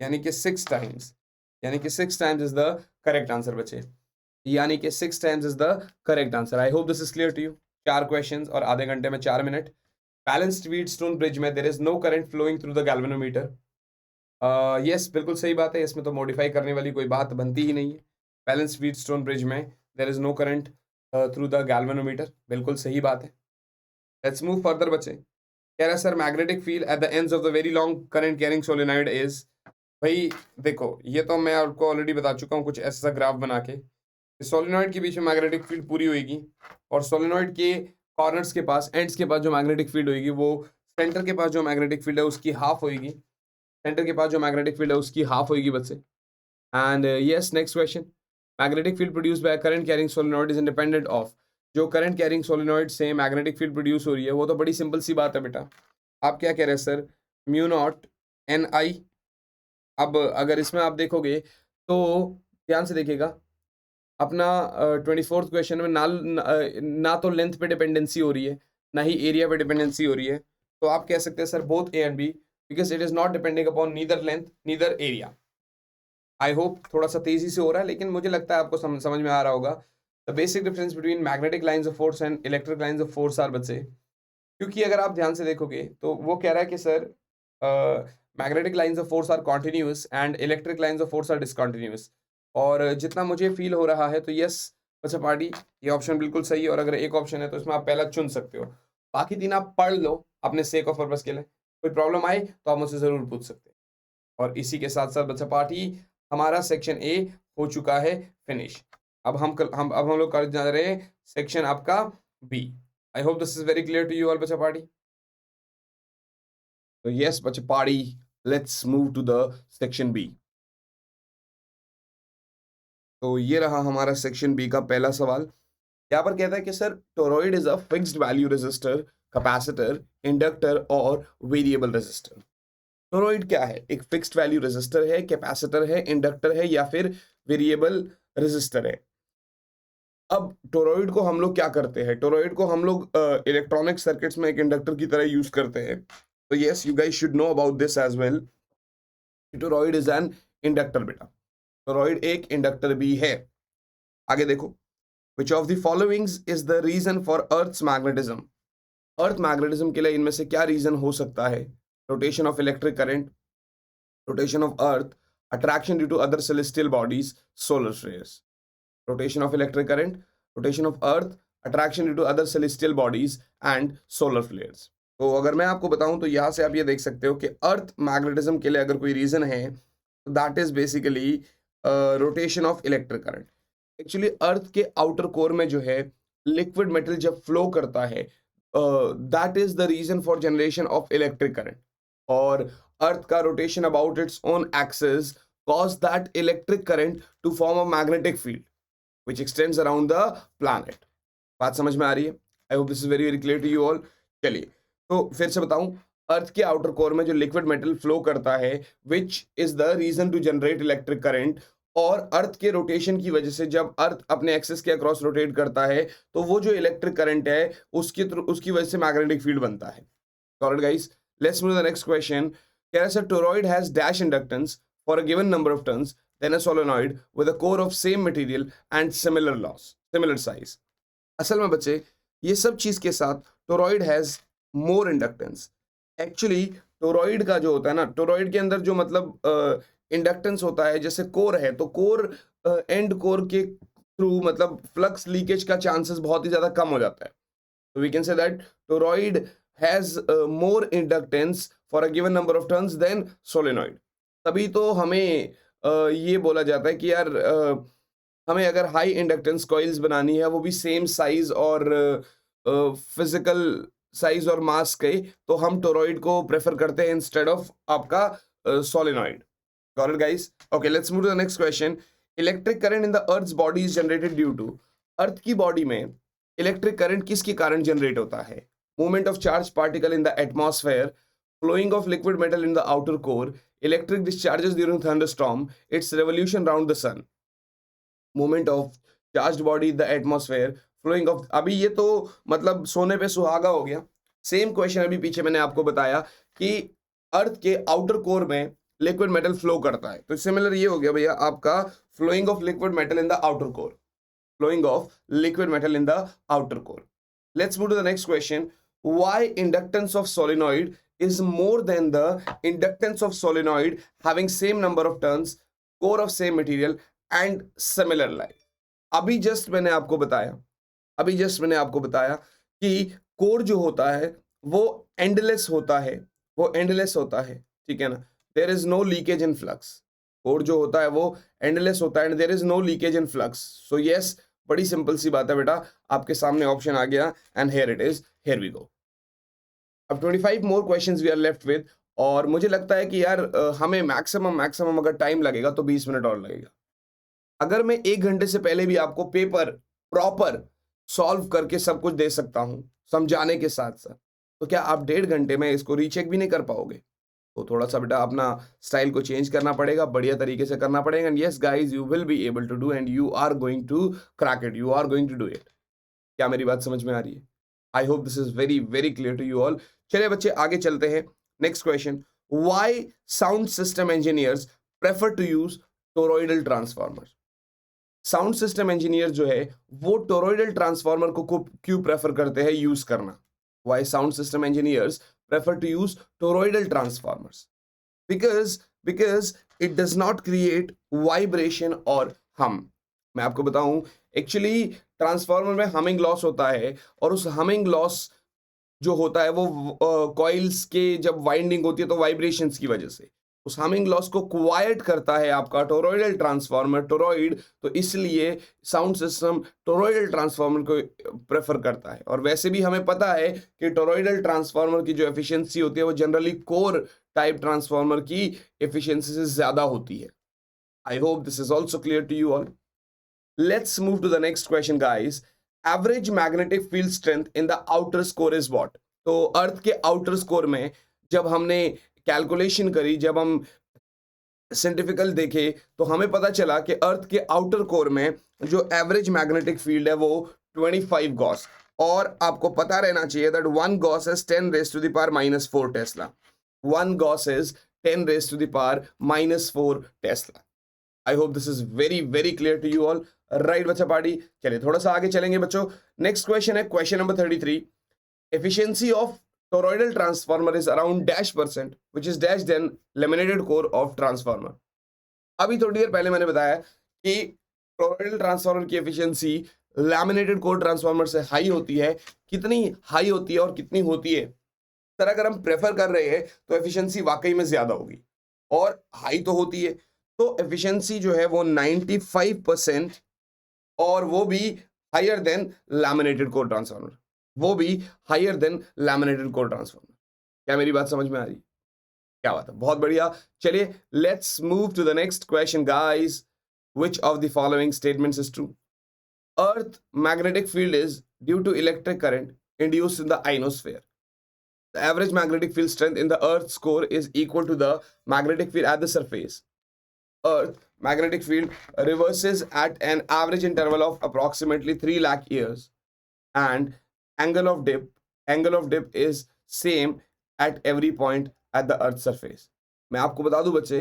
यानी कि 6 times, यानी कि 6 times is the correct answer बच्चे, यानी कि 6 times is the correct answer. I hope this is clear to you. 4 questions और आधे घंटे में 4 मिनट। बैलेंस्ड व्हीटस्टोन ब्रिज में there is no current flowing through the galvanometer. Yes, बिल्कुल सही बात है, इसमें तो मॉडिफाई करने वाली कोई बात बनती ही नहीं है। बैलेंस्ड व्हीटस्टोन ब्रिज में there is no current through the galvanometer, बिल्कुल सही बात है। लेट्स मूव फर्दर बच्चे। कह रहा है sir magnetic field at the ends of the very long current carrying solenoid is. भाई देखो, ये तो मैं आपको ऑलरेडी बता चुका हूँ कुछ ऐसा ग्राफ बना के, सोलेनॉइड के बीच में मैग्नेटिक फील्ड पूरी होगी, और सोलेनॉइड के कॉर्नर्स के पास, एंड्स के पास जो मैग्नेटिक फील्ड होगी वो सेंटर के पास जो मैग्नेटिक फील्ड है उसकी हाफ होगी, सेंटर के पास जो मैग्नेटिक फील्ड है उसकी हाफ होगी बच्चे। And yes, next question, magnetic field produce by current carrying solenoid is independent of. जो करंट कैरिंग सोलेनॉइड से मैग्नेटिक फील्ड प्रोड्यूस हो रही है वो तो बड़ी सिंपल सी बात है बेटा। आप क्या कह रहे हैं सर, म्यू नॉट एन आई। अब अगर इसमें आप देखोगे तो ध्यान से देखिएगा, अपना 24th क्वेश्चन में ना तो लेंथ पे डिपेंडेंसी हो रही है, ना ही एरिया पे डिपेंडेंसी हो रही है, तो आप कह सकते हैं sir both A and B, because it is not depending upon neither length neither area. I hope थोड़ा सा तेजी से हो रहा है, लेकिन मुझे लगता है आपको समझ में आ रहा होगा। The basic difference between magnetic lines of force and electric lines of force are बच्चे, क्योंकि अगर आप ध्यान से देखोगे तो वो कह रहा है कि sir magnetic lines of force are continuous and electric lines of force are discontinuous. और जितना मुझे फील हो रहा है तो यस बच्चा पार्टी, ये ऑप्शन बिल्कुल सही है, और अगर एक ऑप्शन है तो इसमें आप पहला चुन सकते हो, बाकी 3 आप पढ़ लो अपने सेक ऑफ पर्पस के लिए। कोई प्रॉब्लम आए तो आप मुझसे ज़रूर पूछ सकते हैं। और इसी के साथ साथ बच्चा पार्टी, हमारा सेक्शन ए हो चुका है फिनिश। अब हम लोग कर जा रहे हैं सेक्शन आपका B. I hope this is very clear to you all बच्चा पार्टी। तो यस बच्चा party, let's move to the section B. तो ये रहा हमारा सेक्शन बी का पहला सवाल। यहाँ पर कहता है कि sir toroid is a fixed value resistor, capacitor, inductor और वेरिएबल रेजिस्टर। टोरॉइड क्या है, एक फिक्स्ड वैल्यू रेजिस्टर है, कैपेसिटर है, इंडक्टर है, या फिर वेरिएबल रेजिस्टर है। अब टोरॉइड को हम लोग क्या करते हैं, टोरॉइड को हम लोग इलेक्ट्रॉनिक सर्किट्स में एक इंडक्टर की तरह यूज करते हैं। तो yes, you guys should know about this as well. Toroid is an inductor बेटा, टोरॉइड एक इंडक्टर भी है। आगे देखो, which of the followings is the reason for earth's magnetism। Earth magnetism के लिए इनमें से क्या रीजन हो सकता है, rotation of electric current, rotation of earth, attraction due to other celestial bodies, solar flares. Rotation of electric current, rotation of earth, attraction due to other celestial bodies and solar flares. तो अगर मैं आपको बताऊं तो यहां से आप ये देख सकते हो कि अर्थ मैग्नेटिज्म के लिए अगर कोई रीजन है तो that is basically rotation of electric current. Actually earth के आउटर कोर में जो है लिक्विड मेटल जब फ्लो करता है, that is the reason for generation of electric current. और अर्थ का rotation about its own axis cause that electric current to form a magnetic field which extends around the planet। बात समझ में आ रही है? I hope this is very very clear to you all. चलिए तो फिर से बताऊं, अर्थ के आउटर कोर में जो लिक्विड मेटल फ्लो करता है which is the reason to generate electric current, और अर्थ के रोटेशन की वजह से जब अर्थ अपने एक्सिस के अक्रॉस रोटेट करता है तो वो जो इलेक्ट्रिक करंट है उसकी वजह से मैग्नेटिक फील्ड बनता है। Alright guys, let's move to the next question. कह रहा है sir toroid has dash inductance for a given number of turns than a solenoid with a core of same material and similar size। असल में बच्चे ये सब चीज के साथ toroid has more inductance. Actually toroid का जो होता है ना, टोरॉइड के अंदर जो मतलब इंडक्टेंस होता है, जैसे कोर है तो कोर एंड कोर के थ्रू मतलब फ्लक्स लीकेज का चांसेस बहुत ही ज्यादा कम हो जाता है। तो we can say that toroid has more inductance for a given number of turns than solenoid. तभी तो हमें ये बोला जाता है कि यार हमें अगर हाई इंडक्टेंस कॉइल्स बनानी है वो भी सेम साइज और फिजिकल साइज और मास के, तो हम टोरॉइड को प्रेफर करते हैं इंस्टेड ऑफ आपका solenoid. Got it guys? Okay, let's move to the next question. Electric current in the earth's body is generated due to. Earth की बॉडी में इलेक्ट्रिक करंट किसके कारण जनरेट होता है? Movement of charge particle in the atmosphere, flowing of liquid metal in the outer core, electric discharges during thunderstorm, its revolution round the sun. Movement of charged body in the atmosphere, flowing of, अभी ये तो मतलब सोने पे सुहागा हो गया। Same question अभी पीछे मैंने आपको बताया कि अर्थ के आउटर कोर में लिक्विड मेटल फ्लो करता है, तो सिमिलर ये हो गया भैया आपका flowing of liquid metal in the outer core, flowing of liquid metal in the outer core. Let's move to the next question. Why inductance of solenoid is more than the inductance of solenoid having same number of turns, core of same material and similar life? अभी just मैंने आपको बताया कि core जो होता है वो endless होता है, ठीक है ना? There is no leakage in flux. Core जो होता है वो एंडलेस होता है and there is no leakage in flux. So yes, बड़ी सिंपल सी बात है बेटा, आपके सामने ऑप्शन आ गया and here it is, here we go. अब 25 more questions we are left with, और मुझे लगता है कि यार हमें मैक्सिमम अगर टाइम लगेगा तो 20 मिनट और लगेगा। अगर मैं 1 घंटे से पहले भी आपको पेपर प्रॉपर सॉल्व करके सब कुछ दे सकता हूं समझाने के साथ साथ, तो क्या आप 1.5 घंटे में इसको रीचेक भी नहीं कर पाओगे? तो थोड़ा सा बेटा अपना स्टाइल को चेंज करना पड़ेगा, बढ़िया तरीके से करना पड़ेगा। And yes guys, you will be able to do and you are going to crack it, you are going to do it. क्या मेरी बात समझ में आ रही है? I hope this is very very clear to you all. चलिए बच्चे आगे चलते हैं। Next question, why sound system engineers prefer to use toroidal transformer? Sound system engineer जो है वो टोरॉइडल ट्रांसफार्मर को क्यों प्रेफर करते हैं यूज करना? Why sound system engineers prefer to use toroidal transformers? Because it does not create vibration or hum. मैं आपको बताऊं, एक्चुअली ट्रांसफार्मर में हमिंग लॉस होता है, और उस हमिंग लॉस जो होता है वो कॉइल्स के जब वाइंडिंग होती है तो वाइब्रेशंस की वजह से उस हमिंग लॉस को क्वाइट करता है आपका टोरॉइडल ट्रांसफार्मर, टोरॉइड। तो इसलिए साउंड सिस्टम टोरॉइडल ट्रांसफार्मर को प्रेफर करता है। और वैसे भी हमें पता है कि टोरॉइडल ट्रांसफार्मर की जो एफिशिएंसी होती है वो जनरली कोर टाइप ट्रांसफार्मर की एफिशिएंसी से ज्यादा होती है। I hope this is also clear to you all. Let's move to the next question guys. Average magnetic field strength in the outer core is what? तो earth के outer core में जब हमने कैलकुलेशन करी, जब हम साइंटिफिकल देखे, तो हमें पता चला कि अर्थ के आउटर कोर में जो एवरेज मैग्नेटिक फील्ड है वो 25 गॉस, और आपको पता रहना चाहिए that 1 gauss is 10 raise to the power -4 tesla. 1 gauss is 10 raise to the power -4 tesla. I hope this is very very clear to you all. Right बच्चा पार्टी, चलिए थोड़ा सा आगे चलेंगे बच्चों। नेक्स्ट क्वेश्चन है question number 33। Efficiency of toroidal transformer is around -% which is dash then laminated core of transformer। अभी थोड़ी देर पहले मैंने बताया कि टोरॉइडल ट्रांसफार्मर की एफिशिएंसी लैमिनेटेड कोर ट्रांसफार्मर से हाई होती है। कितनी हाई होती है और कितनी होती है? सर अगर हम प्रेफर कर रहे हैं तो एफिशिएंसी वाकई में ज्यादा होगी, और हाई तो होती है। तो एफिशिएंसी जो है वो 95%, और वो भी higher than laminated core transformer, वो भी higher than laminated core transformer. क्या मेरी बात समझ में आ रही? क्या बात है, बहुत बढ़िया। चलिए let's move to the next question guys. Which of the following statements is true? Earth magnetic field is due to electric current induced in the ionosphere. The average magnetic field strength in the Earth's core is equal to the magnetic field at the surface. Earth magnetic field reverses at an average interval of approximately 3 lakh years, and angle of dip is same at every point at the earth surface। मैं आपको बता दूं बच्चे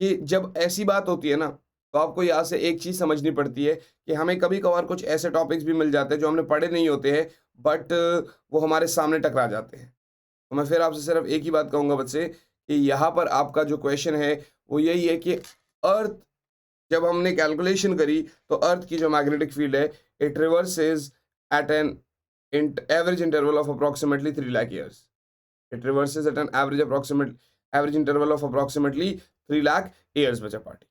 कि जब ऐसी बात होती है ना, तो आपको यहाँ से एक चीज समझनी पड़ती है कि हमें कभी कभार कुछ ऐसे टॉपिक्स भी मिल जाते हैं जो हमने पढ़े नहीं होते हैं, बट वो हमारे सामने टकरा जाते हैं। तो मैं फिर आपसे सिर्फ एक ही बात कहूंगा बच्चे कि यहाँ पर आपका जो क्वेश्चन है वो यही है कि अर्थ जब हमने कैलकुलेशन करी तो अर्थ की जो मैग्नेटिक फील्ड है it reverses at an average interval of approximately 3 lakh years. It reverses at an average interval of approximately 3 lakh years, बच्चा party.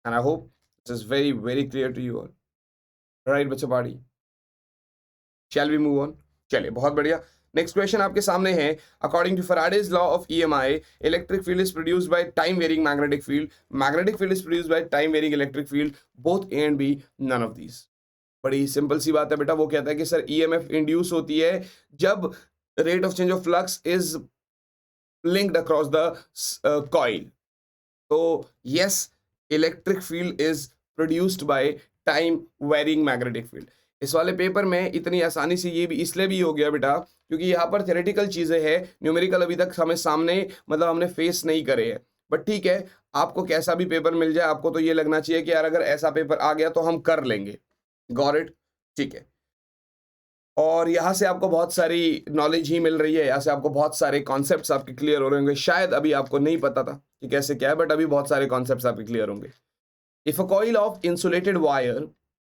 And I hope this is very very clear to you all. Right, बच्चा party. Shall we move on? चलिए बहुत बढ़िया. Next question आपके सामने है. According to Faraday's law of EMI, electric field is produced by time varying magnetic field. Magnetic field is produced by time varying electric field. Both A and B, none of these. बड़ी simple सी बात है बेटा. वो कहता है कि sir EMF induce होती है जब rate of change of flux is linked across the coil. So yes, electric field is produced by time varying magnetic field. इस वाले पेपर में इतनी आसानी से ये भी इसलिए भी हो गया बेटा क्योंकि यहाँ पर थ्योरेटिकल चीजें हैं, न्यूमेरिकल अभी तक हमें सामने मतलब हमने फेस नहीं करे हैं. बट ठीक है, आपको कैसा भी पेपर मिल जाए आपको तो ये लगना चाहिए कि यार अगर ऐसा पेपर आ गया तो हम कर लेंगे. Got it? ठीक है. और यहाँ से आपको बहुत सारी नॉलेज ही मिल रही है, यहाँ से आपको बहुत सारे कॉन्सेप्ट्स आपके क्लियर हो रहे होंगे. शायद अभी आपको नहीं पता था कि कैसे क्या है, बट अभी बहुत सारे कॉन्सेप्ट्स आपके क्लियर होंगे. If a coil of insulated wire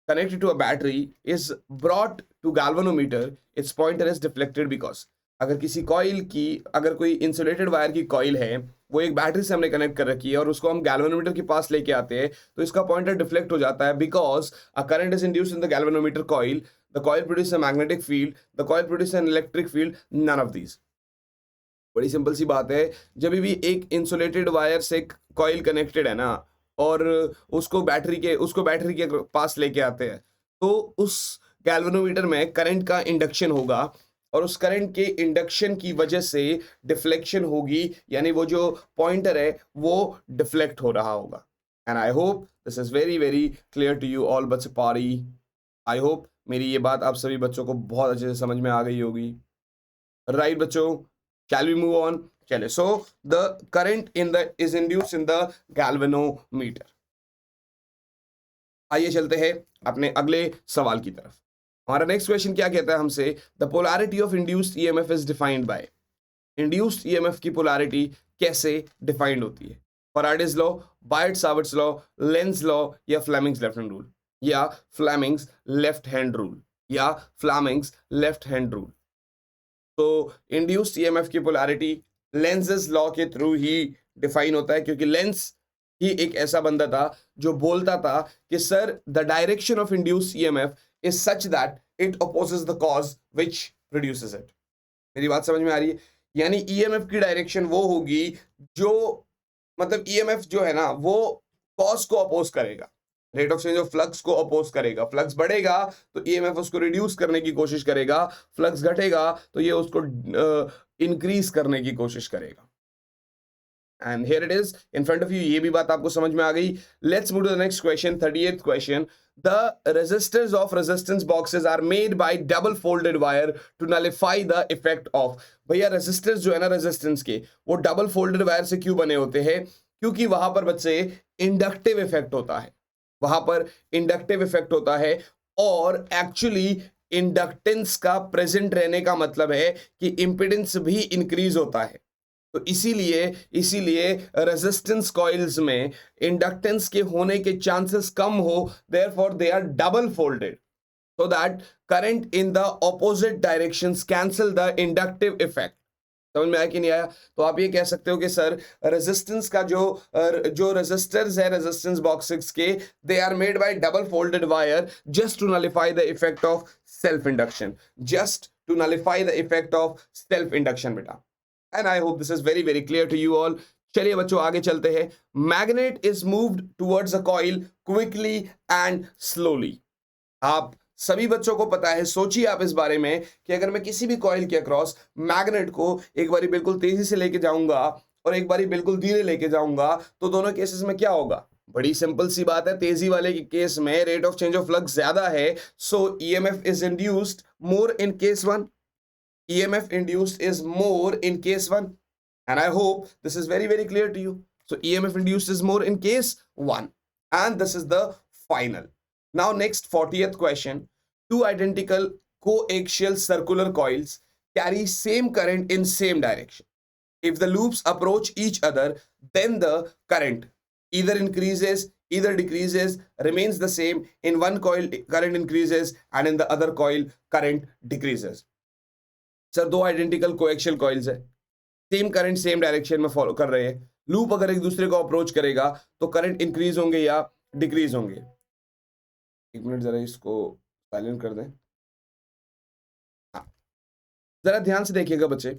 connected to a battery is brought to galvanometer, its pointer is deflected because. अगर किसी कॉइल की, अगर कोई इंसुलेटेड वायर की कॉइल है, वो एक बैटरी से हमने कनेक्ट कर रखी है और उसको हम गैल्वेनोमीटर के पास लेके आते हैं तो इसका पॉइंटर डिफ्लेक्ट हो जाता है because a current is induced in the galvanometer coil. The coil produce a magnetic field, the coil produce an electric field, none of these. बड़ी सिंपल सी बात है. जब भी एक इंसुलेटेड वायर से कॉइल कनेक्टेड है ना और उसको बैटरी के पास लेके आते हैं तो उस गैल्वेनोमीटर में करंट का इंडक्शन होगा और उस करंट के इंडक्शन की वजह से डिफ्लेक्शन होगी, यानी वो जो पॉइंटर है वो डिफ्लेक्ट हो रहा होगा. And I hope this is very very clear to you all बच्चे पारी. आई होप मेरी ये बात आप सभी बच्चों को बहुत अच्छे से समझ में आ गई होगी. राइट बच्चों, shall we move on? चले. So the current is induced in the galvanometer. आइए चलते हैं अपने अगले सवाल की तरफ. हमारा नेक्स्ट क्वेश्चन क्या कहता है हमसे? The polarity of induced EMF is defined by. Induced EMF की पोलैरिटी कैसे डिफाइंड होती है? Faraday's law, Biot Savart's law, Lenz law या फ्लेमिंग्स लेफ्ट हैंड रूल या फ्लेमिंग्स लेफ्ट हैंड रूल या फ्लेमिंग्स लेफ्ट हैंड रूल. तो इंड्यूस्ड ईएमएफ की polarity Lenz's law के थ्रू ही डिफाइन होता है क्योंकि लेंस ही एक ऐसा बंदा था जो बोलता था कि sir the direction of induced EMF is such that it opposes the cause which produces it. मेरी बात समझ में आ रही है? यानी ईएमएफ की डायरेक्शन वो होगी जो मतलब ईएमएफ जो है ना वो कॉज को अपोज करेगा, rate of change of flux को अपोज करेगा. फ्लक्स बढ़ेगा तो ईएमएफ उसको रिड्यूस करने की कोशिश करेगा, फ्लक्स घटेगा तो ये उसको इंक्रीज करने की कोशिश करेगा. And here it is in front of you. ये भी बात आपको समझ में आ गई. Let's move to the next question, 38th question. The resistors of resistance boxes are made by double folded wire to nullify the effect of. भैया resistors जो है ना रेजिस्टेंस के, वो डबल फोल्डेड वायर से क्यों बने होते हैं? क्योंकि वहां पर बच्चे इंडक्टिव इफेक्ट होता है, वहां पर इंडक्टिव इफेक्ट होता है और एक्चुअली इंडक्टेंस का प्रेजेंट रहने का मतलब है कि इंपेडेंस भी इंक्रीज होता है. तो इसीलिए रेजिस्टेंस कॉइल्स में इंडक्टेंस के होने के चांसेस कम हो, therefore they are double folded so that current in the opposite directions cancel the inductive effect. समझ में आया कि नहीं आया? तो आप ये कह सकते हो कि सर रेजिस्टेंस का जो रेजिस्टर्स है रेजिस्टेंस बॉक्सेस के, they are made by double folded wire just to nullify the effect of self induction, just to nullify the effect of self induction बेटा. And I hope this is very very clear to you all. चलिए बच्चों आगे चलते हैं. Magnet is moved towards a coil quickly and slowly. आप सभी बच्चों को पता है, सोचिए आप इस बारे में कि अगर मैं किसी भी कॉइल के अक्रॉस मैग्नेट को एक बारी बिल्कुल तेजी से लेके जाऊंगा और एक बारी बिल्कुल धीरे लेके जाऊंगा तो दोनों केसेस में क्या होगा? बड़ी सिंपल सी बात है. तेजी वाले के केस में rate of change of flux ज्यादा है, so EMF is induced more in case 1. EMF induced is more in case 1, and I hope this is very very clear to you. So EMF induced is more in case 1, and this is the final. Now next 40th question. Two identical coaxial circular coils carry same current in same direction. If the loops approach each other, then the current either increases, either decreases, remains the same. In one coil current increases and in the other coil current decreases. Sir दो identical coaxial coils है, same current same direction में follow कर रहे हैं, loop अगर एक दूसरे को अप्रोच करेगा तो करंट इंक्रीज होंगे या डिक्रीज होंगे। एक मिनट जरा इसको साइलेंट कर दें। हाँ, जरा ध्यान से देखिएगा बच्चे,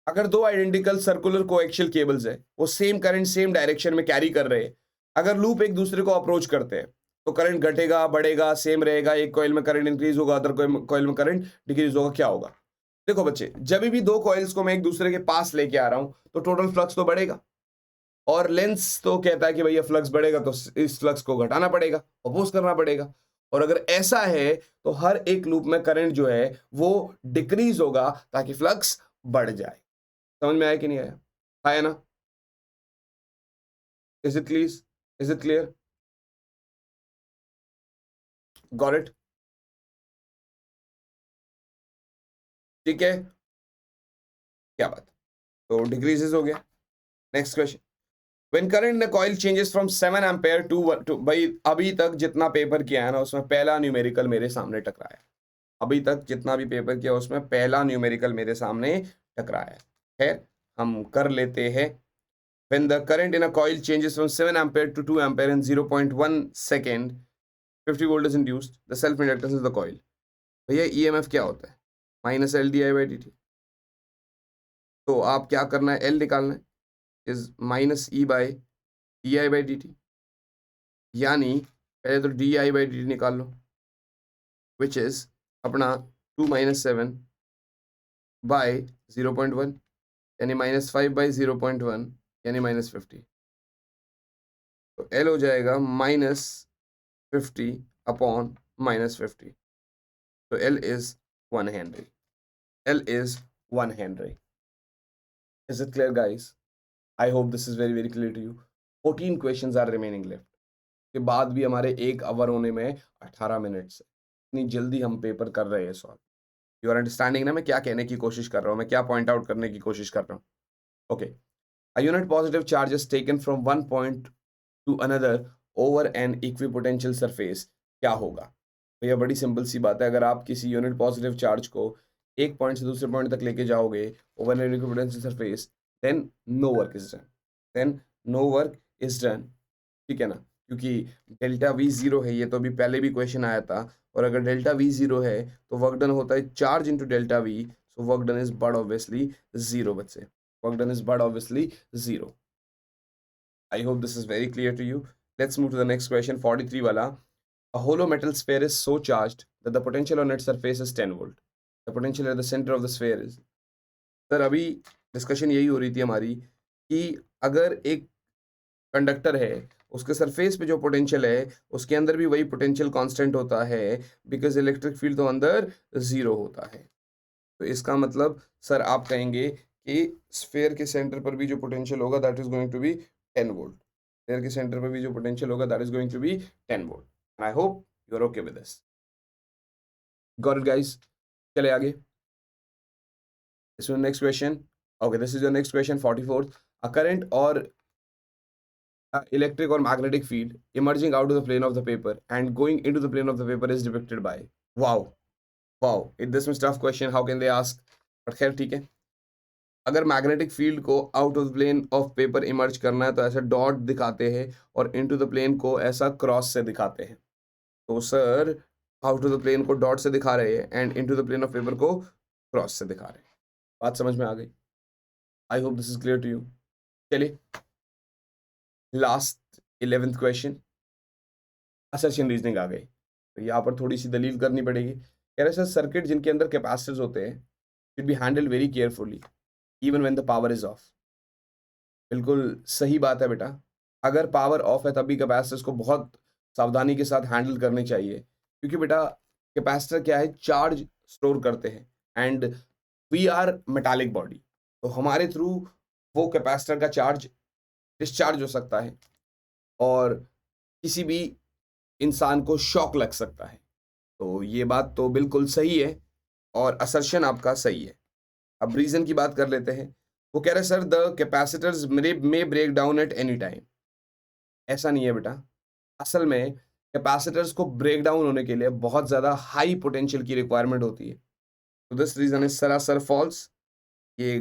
अगर दो आइडेंटिकल सर्कुलर कोएक्सियल केबल्स है, वो सेम करंट सेम डायरेक्शन में कैरी कर रहे हैं, अगर लूप एक दूसरे को अप्रोच करते हैं तो करंट घटेगा बढ़ेगा सेम रहेगा, एक कॉइल में करंट इंक्रीज होगा अदर कॉइल में करंट डिक्रीज होगा, क्या होगा? देखो बच्चे, जब भी दो कॉइल्स को मैं एक दूसरे के पास लेके आ रहा हूं तो टोटल फ्लक्स तो बढ़ेगा, और लेंस तो कहता है कि भैया फ्लक्स बढ़ेगा तो इस फ्लक्स को घटाना पड़ेगा, अपोज करना पड़ेगा। और अगर ऐसा है तो हर एक लूप में करंट जो है वो डिक्रीज होगा ताकि फ्लक्स बढ़ जाए। समझ में आया कि नहीं आया? आया ना? Is it clear? Is it clear? Got it? ठीक है, क्या बात, तो डिक्रीजेस हो गया। Next question, When current in a coil changes from 7 ampere to भाई अभी तक जितना पेपर किया है ना उसमें पहला न्यूमेरिकल मेरे सामने टकराया, अभी तक जितना भी पेपर किया उसमें पहला न्यूमेरिकल मेरे सामने टकराया। खैर हम कर लेते हैं। When the current in a coil changes from 7 ampere to 2 ampere in 0.1 second, 50 volt is induced, the self inductance of the coil। भैया EMF क्या होता है? Minus L D I by D T. तो आप क्या करना है, एल निकालना है, is minus E by D I by D T, यानी पहले तो D I by D T निकाल लो, विच इज अपना 2 माइनस 7 बाई 0.1 यानी माइनस 5 बाई 0.1 यानी माइनस 50। तो एल हो जाएगा माइनस 50 अपॉन माइनस 50। तो L is 1 Henry. L is 1 Henry. Is it clear guys? I hope this is very very clear to you. 14 questions are remaining left. के बाद भी हमारे 1 आवर होने में 18 मिनट्स है। इतनी जल्दी हम पेपर कर रहे हैं सॉल्व। यू आर अंडरस्टैंडिंग ना मैं क्या कहने की कोशिश कर रहा हूँ, मैं क्या पॉइंट आउट करने की कोशिश कर रहा हूँ। Okay, a unit positive charge is taken from one point to another over an equipotential surface, क्या होगा? भैया बड़ी सिंपल सी बात है, अगर आप किसी यूनिट पॉजिटिव चार्ज को एक पॉइंट से दूसरे पॉइंट तक लेके जाओगे over an equipotential surface, then no work is done, then no work is done. ठीक है ना, क्योंकि डेल्टा वी जीरो है, ये तो अभी पहले भी क्वेश्चन आया था, और अगर डेल्टा वी जीरो है तो वर्क डन होता है charge into delta V, so work done is but obviously zero बच्चे, work done is but obviously zero. I hope this is very clear to you. Let's move to the next question, 43 wala. A hollow metal sphere is so charged that the potential on its surface is 10 volt. The potential at the center of the sphere is, sir अभी discussion यही हो रही थी हमारी कि अगर एक conductor है उसके सरफेस पे जो पोटेंशियल है उसके अंदर भी वही पोटेंशियल कांस्टेंट होता है, बिकॉज इलेक्ट्रिक फील्ड तो अंदर जीरो होता है। तो इसका मतलब सर आप कहेंगे कि स्फेयर के सेंटर पर भी जो पोटेंशियल होगा that is going to be 10 volt, sphere के सेंटर पर भी जो पोटेंशियल होगा that is going to be 10 volt. And I hope you are okay with this. Got it guys? चले आगे। Next question, okay this is your next question 44th। A current और electric or magnetic field emerging out of the plane of the paper and going into the plane of the paper is depicted by, wow this is tough question, how can they ask, but खैर ठीक है। अगर magnetic field को out of plane of paper emerge करना है तो ऐसा dot दिखाते हैं, और इनटू द प्लेन को ऐसा क्रॉस से दिखाते हैं। तो sir out of the plane को डॉट से दिखा रहे हैं and into the plane of paper को क्रॉस से दिखा रहे हैं। बात समझ में आ गई? I hope this is clear to you. चलिए last 11th question, assertion reasoning आ गई, तो यहाँ पर थोड़ी सी दलील करनी पड़ेगी। कह रहे सर सर्किट जिनके अंदर कैपेसिटर्स होते हैं should be handled very carefully even when the power is of. बिल्कुल सही बात है बेटा, अगर पावर ऑफ है तभी कैपेसिटर्स को बहुत सावधानी के साथ हैंडल करनी चाहिए, क्योंकि बेटा कैपेसिटर क्या है, चार्ज स्टोर करते हैं and we are metallic body, तो हमारे थ्रू वो कैपेसिटर का चार्ज डिस्चार्ज हो सकता है और किसी भी इंसान को शॉक लग सकता है। तो ये बात तो बिल्कुल सही है और असर्शन आपका सही है। अब रीजन की बात कर लेते हैं। वो कह रहे sir the capacitors may break down at any time, ऐसा नहीं है बेटा। असल में कैपेसिटर्स को ब्रेक डाउन होने के लिए बहुत ज़्यादा हाई पोटेंशियल की रिक्वायरमेंट होती है। तो दिस रीज़न इज़ सरासर फॉल्स। ये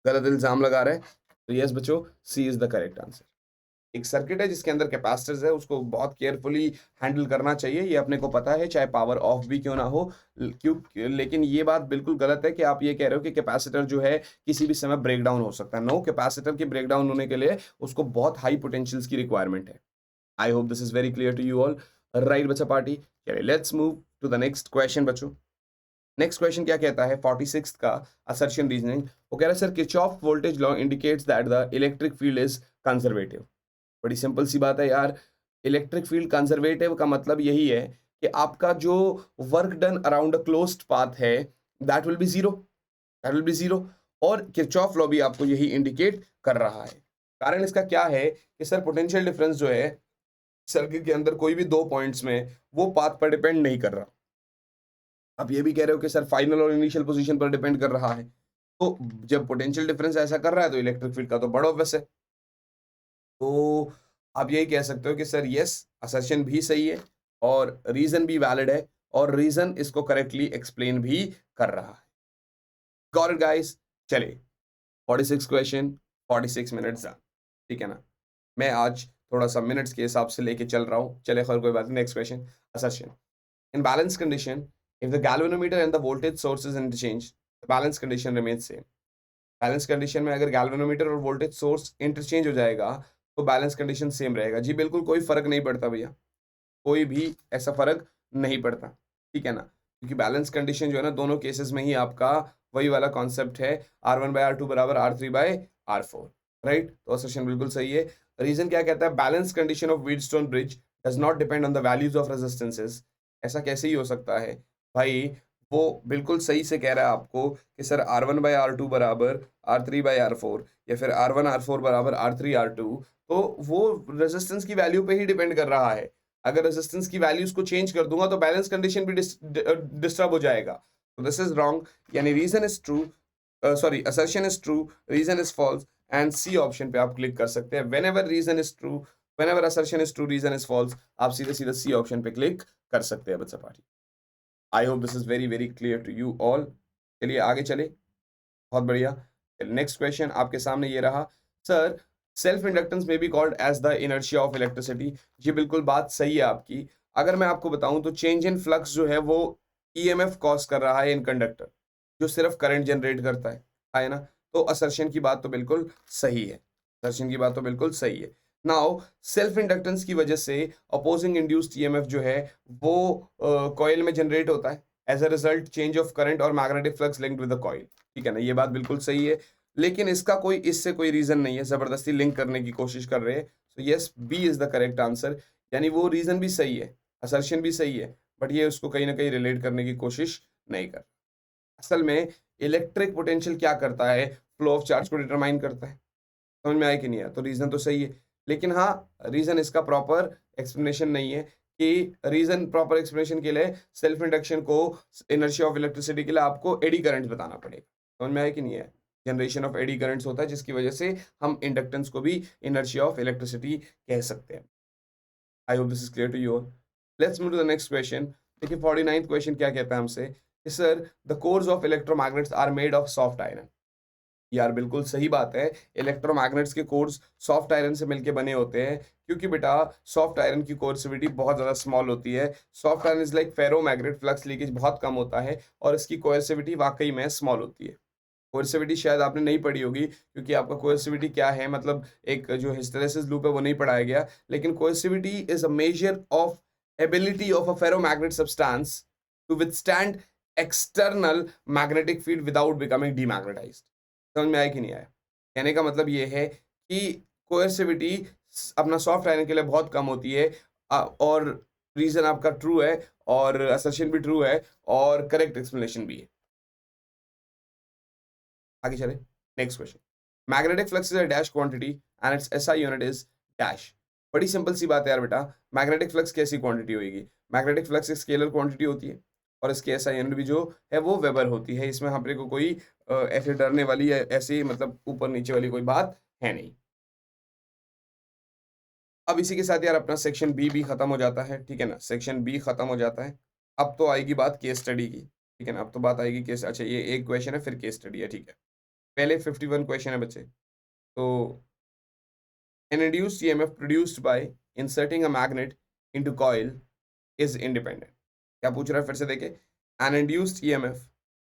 गलत इल्ज़ाम लगा रहा है। तो यस बच्चों, सी इज़ द करेक्ट आंसर। एक सर्किट है जिसके अंदर कैपेसिटर्स है, उसको बहुत केयरफुली हैंडल करना चाहिए, ये अपने को पता है, चाहे पावर ऑफ भी क्यों ना हो। लेकिन ये बात बिल्कुल गलत है कि आप ये कह रहे हो कि कैपेसिटर जो है किसी भी समय ब्रेक डाउन हो सकता है। नो, कैपेसिटर के ब्रेक डाउन होने के लिए उसको बहुत हाई पोटेंशियल्स की रिक्वायरमेंट है। I hope this is very clear to you all. Right बच्चा पार्टी। चलिए let's move to the next question बच्चों। नेक्स्ट क्वेश्चन क्या कहता है 46 का असर्शन रीजनिंग। वो कह रहा है sir Kirchhoff voltage law indicates that the electric field is conservative. बड़ी सिंपल सी बात है यार। इलेक्ट्रिक फील्ड कंजर्वेटिव का मतलब यही है कि आपका जो work done around a closed path है that will be zero. That will be zero. और किरचॉफ लॉ भी आपको यही इंडिकेट कर रहा है। कारण इसका क्या है कि सर पोटेंशियल डिफरेंस जो है सर्किट के अंदर कोई भी दो पॉइंट्स में वो पाथ पर डिपेंड नहीं कर रहा। आप ये भी कह रहे हो कि सर फाइनल और इनिशियल पोजीशन पर डिपेंड कर रहा है। तो जब पोटेंशियल डिफरेंस ऐसा कर रहा है तो इलेक्ट्रिक फील्ड का तो बड़ा ऑब्वियस है। तो आप यही कह सकते हो कि सर यस, असर्शन भी सही है और रीजन भी वैलिड है और रीजन इसको करेक्टली एक्सप्लेन भी कर रहा है। Got it guys. चलिए 46 क्वेश्चन 46 मिनट्स डन। ठीक है ना। मैं आज थोड़ा सा मिनट्स के हिसाब से लेके चल रहा हूँ। चले खैर कोई बात नहीं। Next question assertion. In balanced condition, if the galvanometer and the voltage sources interchange, the balance condition remains same. Balance condition में अगर गैल्वेनोमीटर और वोल्टेज सोर्स इंटरचेंज हो जाएगा तो बैलेंस कंडीशन सेम रहेगा। जी बिल्कुल कोई फर्क नहीं पड़ता भैया, कोई भी ऐसा फर्क नहीं पड़ता। ठीक है ना, क्योंकि बैलेंस कंडीशन जो है ना दोनों केसेस में ही आपका वही वाला कॉन्सेप्ट है, R1/R2 बराबर R3/R4। राइट, तो असर्शन बिल्कुल सही है। रीजन क्या कहता है, balance condition of Wheatstone bridge does not depend on the values of resistances. ऐसा कैसे ही हो सकता है भाई, वो बिल्कुल सही से कह रहा है आपको कि सर R1/R2 बराबर R3/R4 या फिर R1/R4 बराबर R3/R2, तो वो रेजिस्टेंस की वैल्यू पे ही डिपेंड कर रहा है। अगर रेजिस्टेंस की वैल्यूज को चेंज कर दूंगा तो बैलेंस कंडीशन भी डिस्टर्ब हो जाएगा। तो दिस इज रॉन्ग, यानी reason is true, sorry assertion is true, reason is false, and C option पे आप क्लिक कर सकते हैं। Whenever reason is true, whenever assertion is true, reason is false, आप सीधे सीधे सी ऑप्शन पे क्लिक कर सकते हैं बच्चा party. I hope this is very very clear to you all. चलिए आगे चले। बहुत बढ़िया। नेक्स्ट क्वेश्चन आपके सामने ये रहा। सर सेल्फ इंडक्टेंस में be called as the inertia of electricity. जी बिल्कुल बात सही है आपकी। अगर मैं आपको बताऊं तो चेंज इन फ्लक्स जो है वो ईएमएफ कॉज कर रहा है इन कंडक्टर, जो सिर्फ करंट जनरेट करता है ना। तो असर्शन की बात तो बिल्कुल सही है, असर्शन की बात तो बिल्कुल सही है। नाउ सेल्फ इंडक्टेंस की वजह से अपोजिंग इंड्यूस्ड ईएमएफ जो है वो कॉइल में जनरेट होता है as a result change of current और magnetic flux linked with the coil. ठीक है ना, ये बात बिल्कुल सही है। लेकिन इसका कोई इससे कोई रीजन नहीं है, जबरदस्ती लिंक करने की कोशिश कर रहे हैं। तो yes, B is the correct answer. यानी वो रीजन भी सही है, असर्शन भी सही है, बट ये उसको कहीं ना कहीं रिलेट करने की कोशिश नहीं कर। असल में इलेक्ट्रिक पोटेंशियल क्या करता है, फ्लो ऑफ चार्ज को डिटरमाइन करता है। समझ में आया कि नहीं आया? तो रीजन तो सही है, लेकिन हाँ रीजन इसका प्रॉपर एक्सप्लेनेशन नहीं है कि रीजन प्रॉपर एक्सप्लेनेशन के लिए सेल्फ इंडक्शन को इनर्शिया ऑफ इलेक्ट्रिसिटी के लिए आपको एडी करंट बताना पड़ेगा। समझ में आया कि नहीं है? जनरेशन ऑफ एडी करंट्स होता है जिसकी वजह से हम इंडक्टेंस को भी इनर्शिया ऑफ इलेक्ट्रिसिटी कह सकते हैं। I hope this is clear to you all. Let's move to the next question. देखिए 49th क्वेश्चन क्या कहता है हमसे कि sir the cores of electromagnets are made of soft iron. यार बिल्कुल सही बात है, इलेक्ट्रोमैग्नेट्स के कोर्स सॉफ्ट आयरन से मिलके बने होते हैं, क्योंकि बेटा सॉफ्ट आयरन की कोर्सिविटी बहुत ज़्यादा स्मॉल होती है। Soft iron is like ferromagnet, flux leakage बहुत कम होता है और इसकी कोर्सिविटी वाकई में स्मॉल होती है। कोर्सिविटी शायद आपने नहीं पढ़ी होगी, क्योंकि आपका कोर्सिविटी क्या है, मतलब एक जो हिस्टैरिसीस लूप है वो नहीं पढ़ाया गया। लेकिन coercivity is a measure of ability of a ferromagnet substance to withstand external magnetic field without becoming demagnetised. समझ में आया कि नहीं आया? कहने का मतलब ये है कि कोएर्सिविटी अपना सॉफ्ट आयरन के लिए बहुत कम होती है। और रीजन आपका ट्रू है और असर्शन भी ट्रू है और करेक्ट एक्सप्लेनेशन भी है। आगे चले। Next question. Magnetic flux is a dash quantity and it's SI unit is dash. बड़ी सिंपल सी बात है यार बेटा, मैग्नेटिक फ्लक्स कैसी क्वांटिटी होगी? मैग्नेटिक फ्लक्स एक स्केलर क्वांटिटी होती है और इसकी एसआई यूनिट भी जो है वो वेबर होती है। इसमें हम को कोई ऐसे डरने वाली या ऐसी मतलब ऊपर नीचे वाली कोई बात है नहीं। अब इसी के साथ यार अपना सेक्शन बी भी खत्म हो जाता है, ठीक है ना? सेक्शन बी खत्म हो जाता है। अब तो आएगी बात केस स्टडी की, ठीक है ना? अब तो बात आएगी केस, अच्छा ये एक क्वेश्चन है फिर केस स्टडी है, ठीक है। पहले 51 क्वेश्चन है बच्चे। तो an induced EMF produced by inserting a magnet into coil is independent. क्या पूछ रहा है फिर से देखें? An induced EMF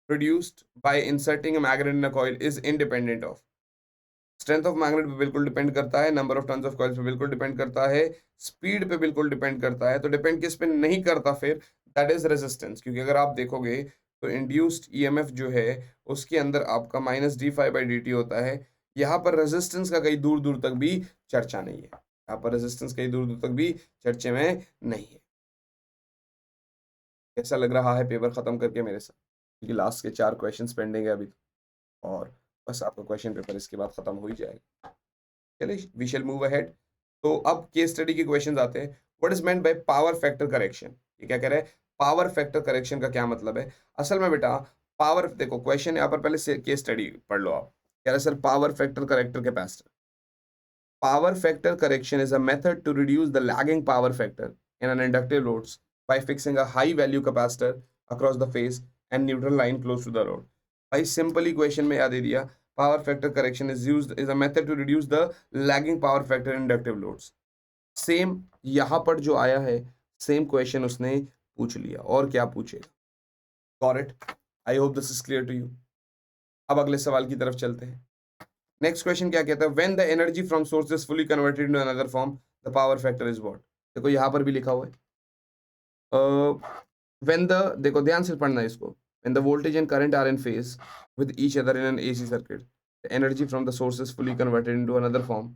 produced by inserting a magnet in a coil is independent of strength of magnet पे बिल्कुल डिपेंड करता है, number of turns of coils पे बिल्कुल डिपेंड करता है, स्पीड पे बिल्कुल डिपेंड करता है। तो डिपेंड किस पे नहीं करता फिर? That is resistance. क्योंकि अगर आप देखोगे तो इंड्यूस्ड ईएमएफ जो है उसके अंदर आपका minus D five by D T होता है। यहाँ पर रेजिस्टेंस का कहीं दूर दूर तक भी चर्चा नहीं है, यहाँ पर रेजिस्टेंस कहीं दूर दूर तक भी चर्चे में नहीं है। कैसा लग रहा है पेपर खत्म करके मेरे साथ? क्योंकि लास्ट के 4 क्वेश्चंस पेंडिंग है अभी तो, और बस आपका क्वेश्चन पेपर इसके बाद खत्म हो ही जाएगा। चलिए वी शैल मूव अहेड। तो अब केस स्टडी के क्वेश्चंस आते हैं। What is meant by power factor correction? ये क्या कह रहा है? पावर फैक्टर करेक्शन का क्या मतलब है? असल में बेटा पावर, देखो क्वेश्चन यहाँ पर पहले से केस स्टडी पढ़ लो आप। कह रहा है sir power factor character capacitor. Power factor correction is a method to reduce the lagging power factor in an inductive loads by fixing a high value capacitor across the phase and neutral line close to the load. भाई simple equation में याद दे दिया, power factor correction is a method to reduce the lagging power factor in inductive loads. Same यहाँ पर जो आया है सेम क्वेश्चन उसने पूछ लिया, और क्या पूछेगा? Got it? I hope this is clear to you. अब अगले सवाल की तरफ चलते हैं। नेक्स्ट क्वेश्चन क्या कहता है? When the energy from source is fully converted into another form the power factor is what? देखो यहाँ पर भी लिखा हुआ है। व्हेन द, देखो ध्यान से पढ़ना है इसको। When the voltage and current are in phase with each other in an AC circuit, the energy from the source is fully converted into another form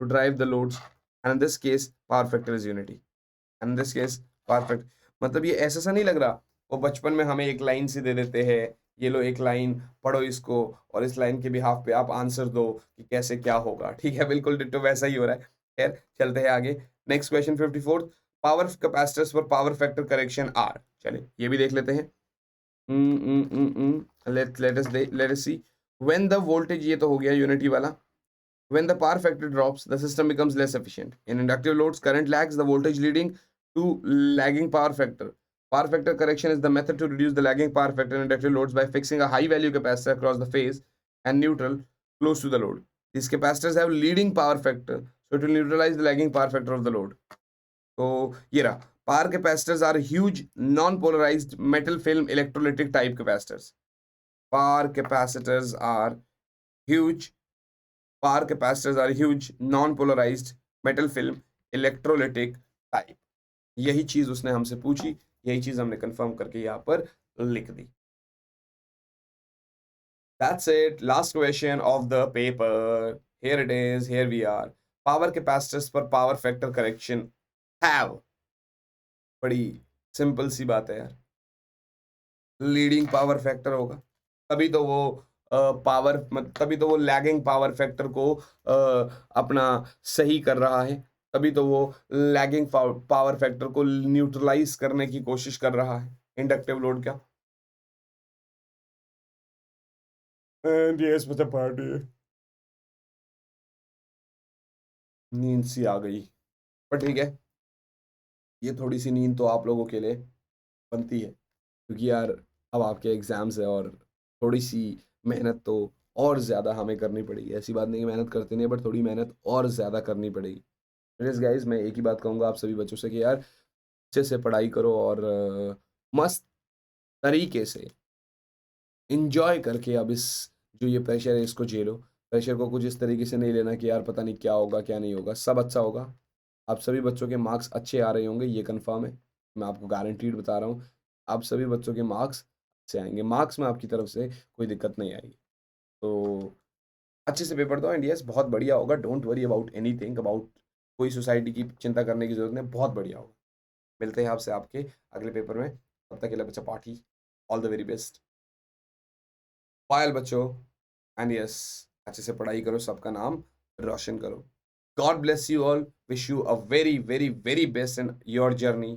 to drive the loads, and in this case power factor is unity. And in this case power factor, मतलब ये ऐसा सा नहीं लग रहा, वो बचपन में हमें एक लाइन से दे देते हैं, ये लो एक लाइन पढ़ो इसको, और इस लाइन के बिहाफ पे आप आंसर दो कि कैसे क्या होगा, ठीक है? बिल्कुल डिट्टो वैसा ही हो रहा है। खैर चलते हैं आगे। Next question 54, power capacitors for power factor correction are. चलिए ये भी देख लेते हैं। Let us see. When the voltage, ये तो हो गया यूनिटी वाला। When the power factor drops, the system becomes less efficient. In inductive loads, current lags the voltage, leading to lagging power factor. Power factor correction is the method to reduce the lagging power factor in inductive loads by fixing a high value capacitor across the phase and neutral close to the load. These capacitors have leading power factor, so it will neutralize the lagging power factor of the load. So, ये रहा. Power capacitors are huge non-polarized metal film electrolytic type capacitors. Power capacitors are huge Power capacitors are huge non-polarized metal film electrolytic type. यही चीज उसने हमसे पूछी, यही चीज हमने कंफर्म करके यहाँ पर लिख दी। That's it. Last question of the paper. Here it is. Here we are. Power capacitors for power factor correction have. बड़ी सिंपल सी बात है यार, लीडिंग पावर फैक्टर होगा तभी तो वो पावर, तभी तो वो लैगिंग पावर फैक्टर को अपना सही कर रहा है, तभी तो वो लैगिंग पावर फैक्टर को न्यूट्रलाइज करने की कोशिश कर रहा है इंडक्टिव लोड का। एंड यस बच्चा पार्टी, नींद सी आ गई, पर ठीक है, ये थोड़ी सी नींद तो आप लोगों के लिए बनती है, क्योंकि यार अब आपके एग्जाम्स है और थोड़ी सी मेहनत तो और ज़्यादा हमें करनी पड़ेगी। ऐसी बात नहीं कि मेहनत करते नहीं, बट थोड़ी मेहनत और ज़्यादा करनी पड़ेगी। यस गाइस, मैं एक ही बात कहूँगा आप सभी बच्चों से कि यार अच्छे से पढ़ाई करो और मस्त तरीके से इंजॉय करके अब इस जो ये प्रेशर है इसको झेलो। प्रेशर को कुछ इस तरीके से नहीं लेना कि यार पता नहीं क्या होगा क्या नहीं होगा, सब अच्छा होगा। आप सभी बच्चों के मार्क्स अच्छे आ रहे होंगे, ये कंफर्म है, मैं आपको गारंटीड बता रहा हूँ। आप सभी बच्चों के मार्क्स अच्छे आएंगे, मार्क्स में आपकी तरफ से कोई दिक्कत नहीं आएगी। तो अच्छे से पेपर दो एंड यस बहुत बढ़िया होगा। Don't worry about anything, about कोई सोसाइटी की चिंता करने की जरूरत नहीं, बहुत बढ़िया होगा। मिलते हैं आपसे आपके अगले पेपर में, तब तक के लिए बच्चा party, all the very best, bye बच्चों। एंड यस अच्छे से पढ़ाई करो, सबका नाम रोशन करो। God bless you all, wish you a very very very best in your journey.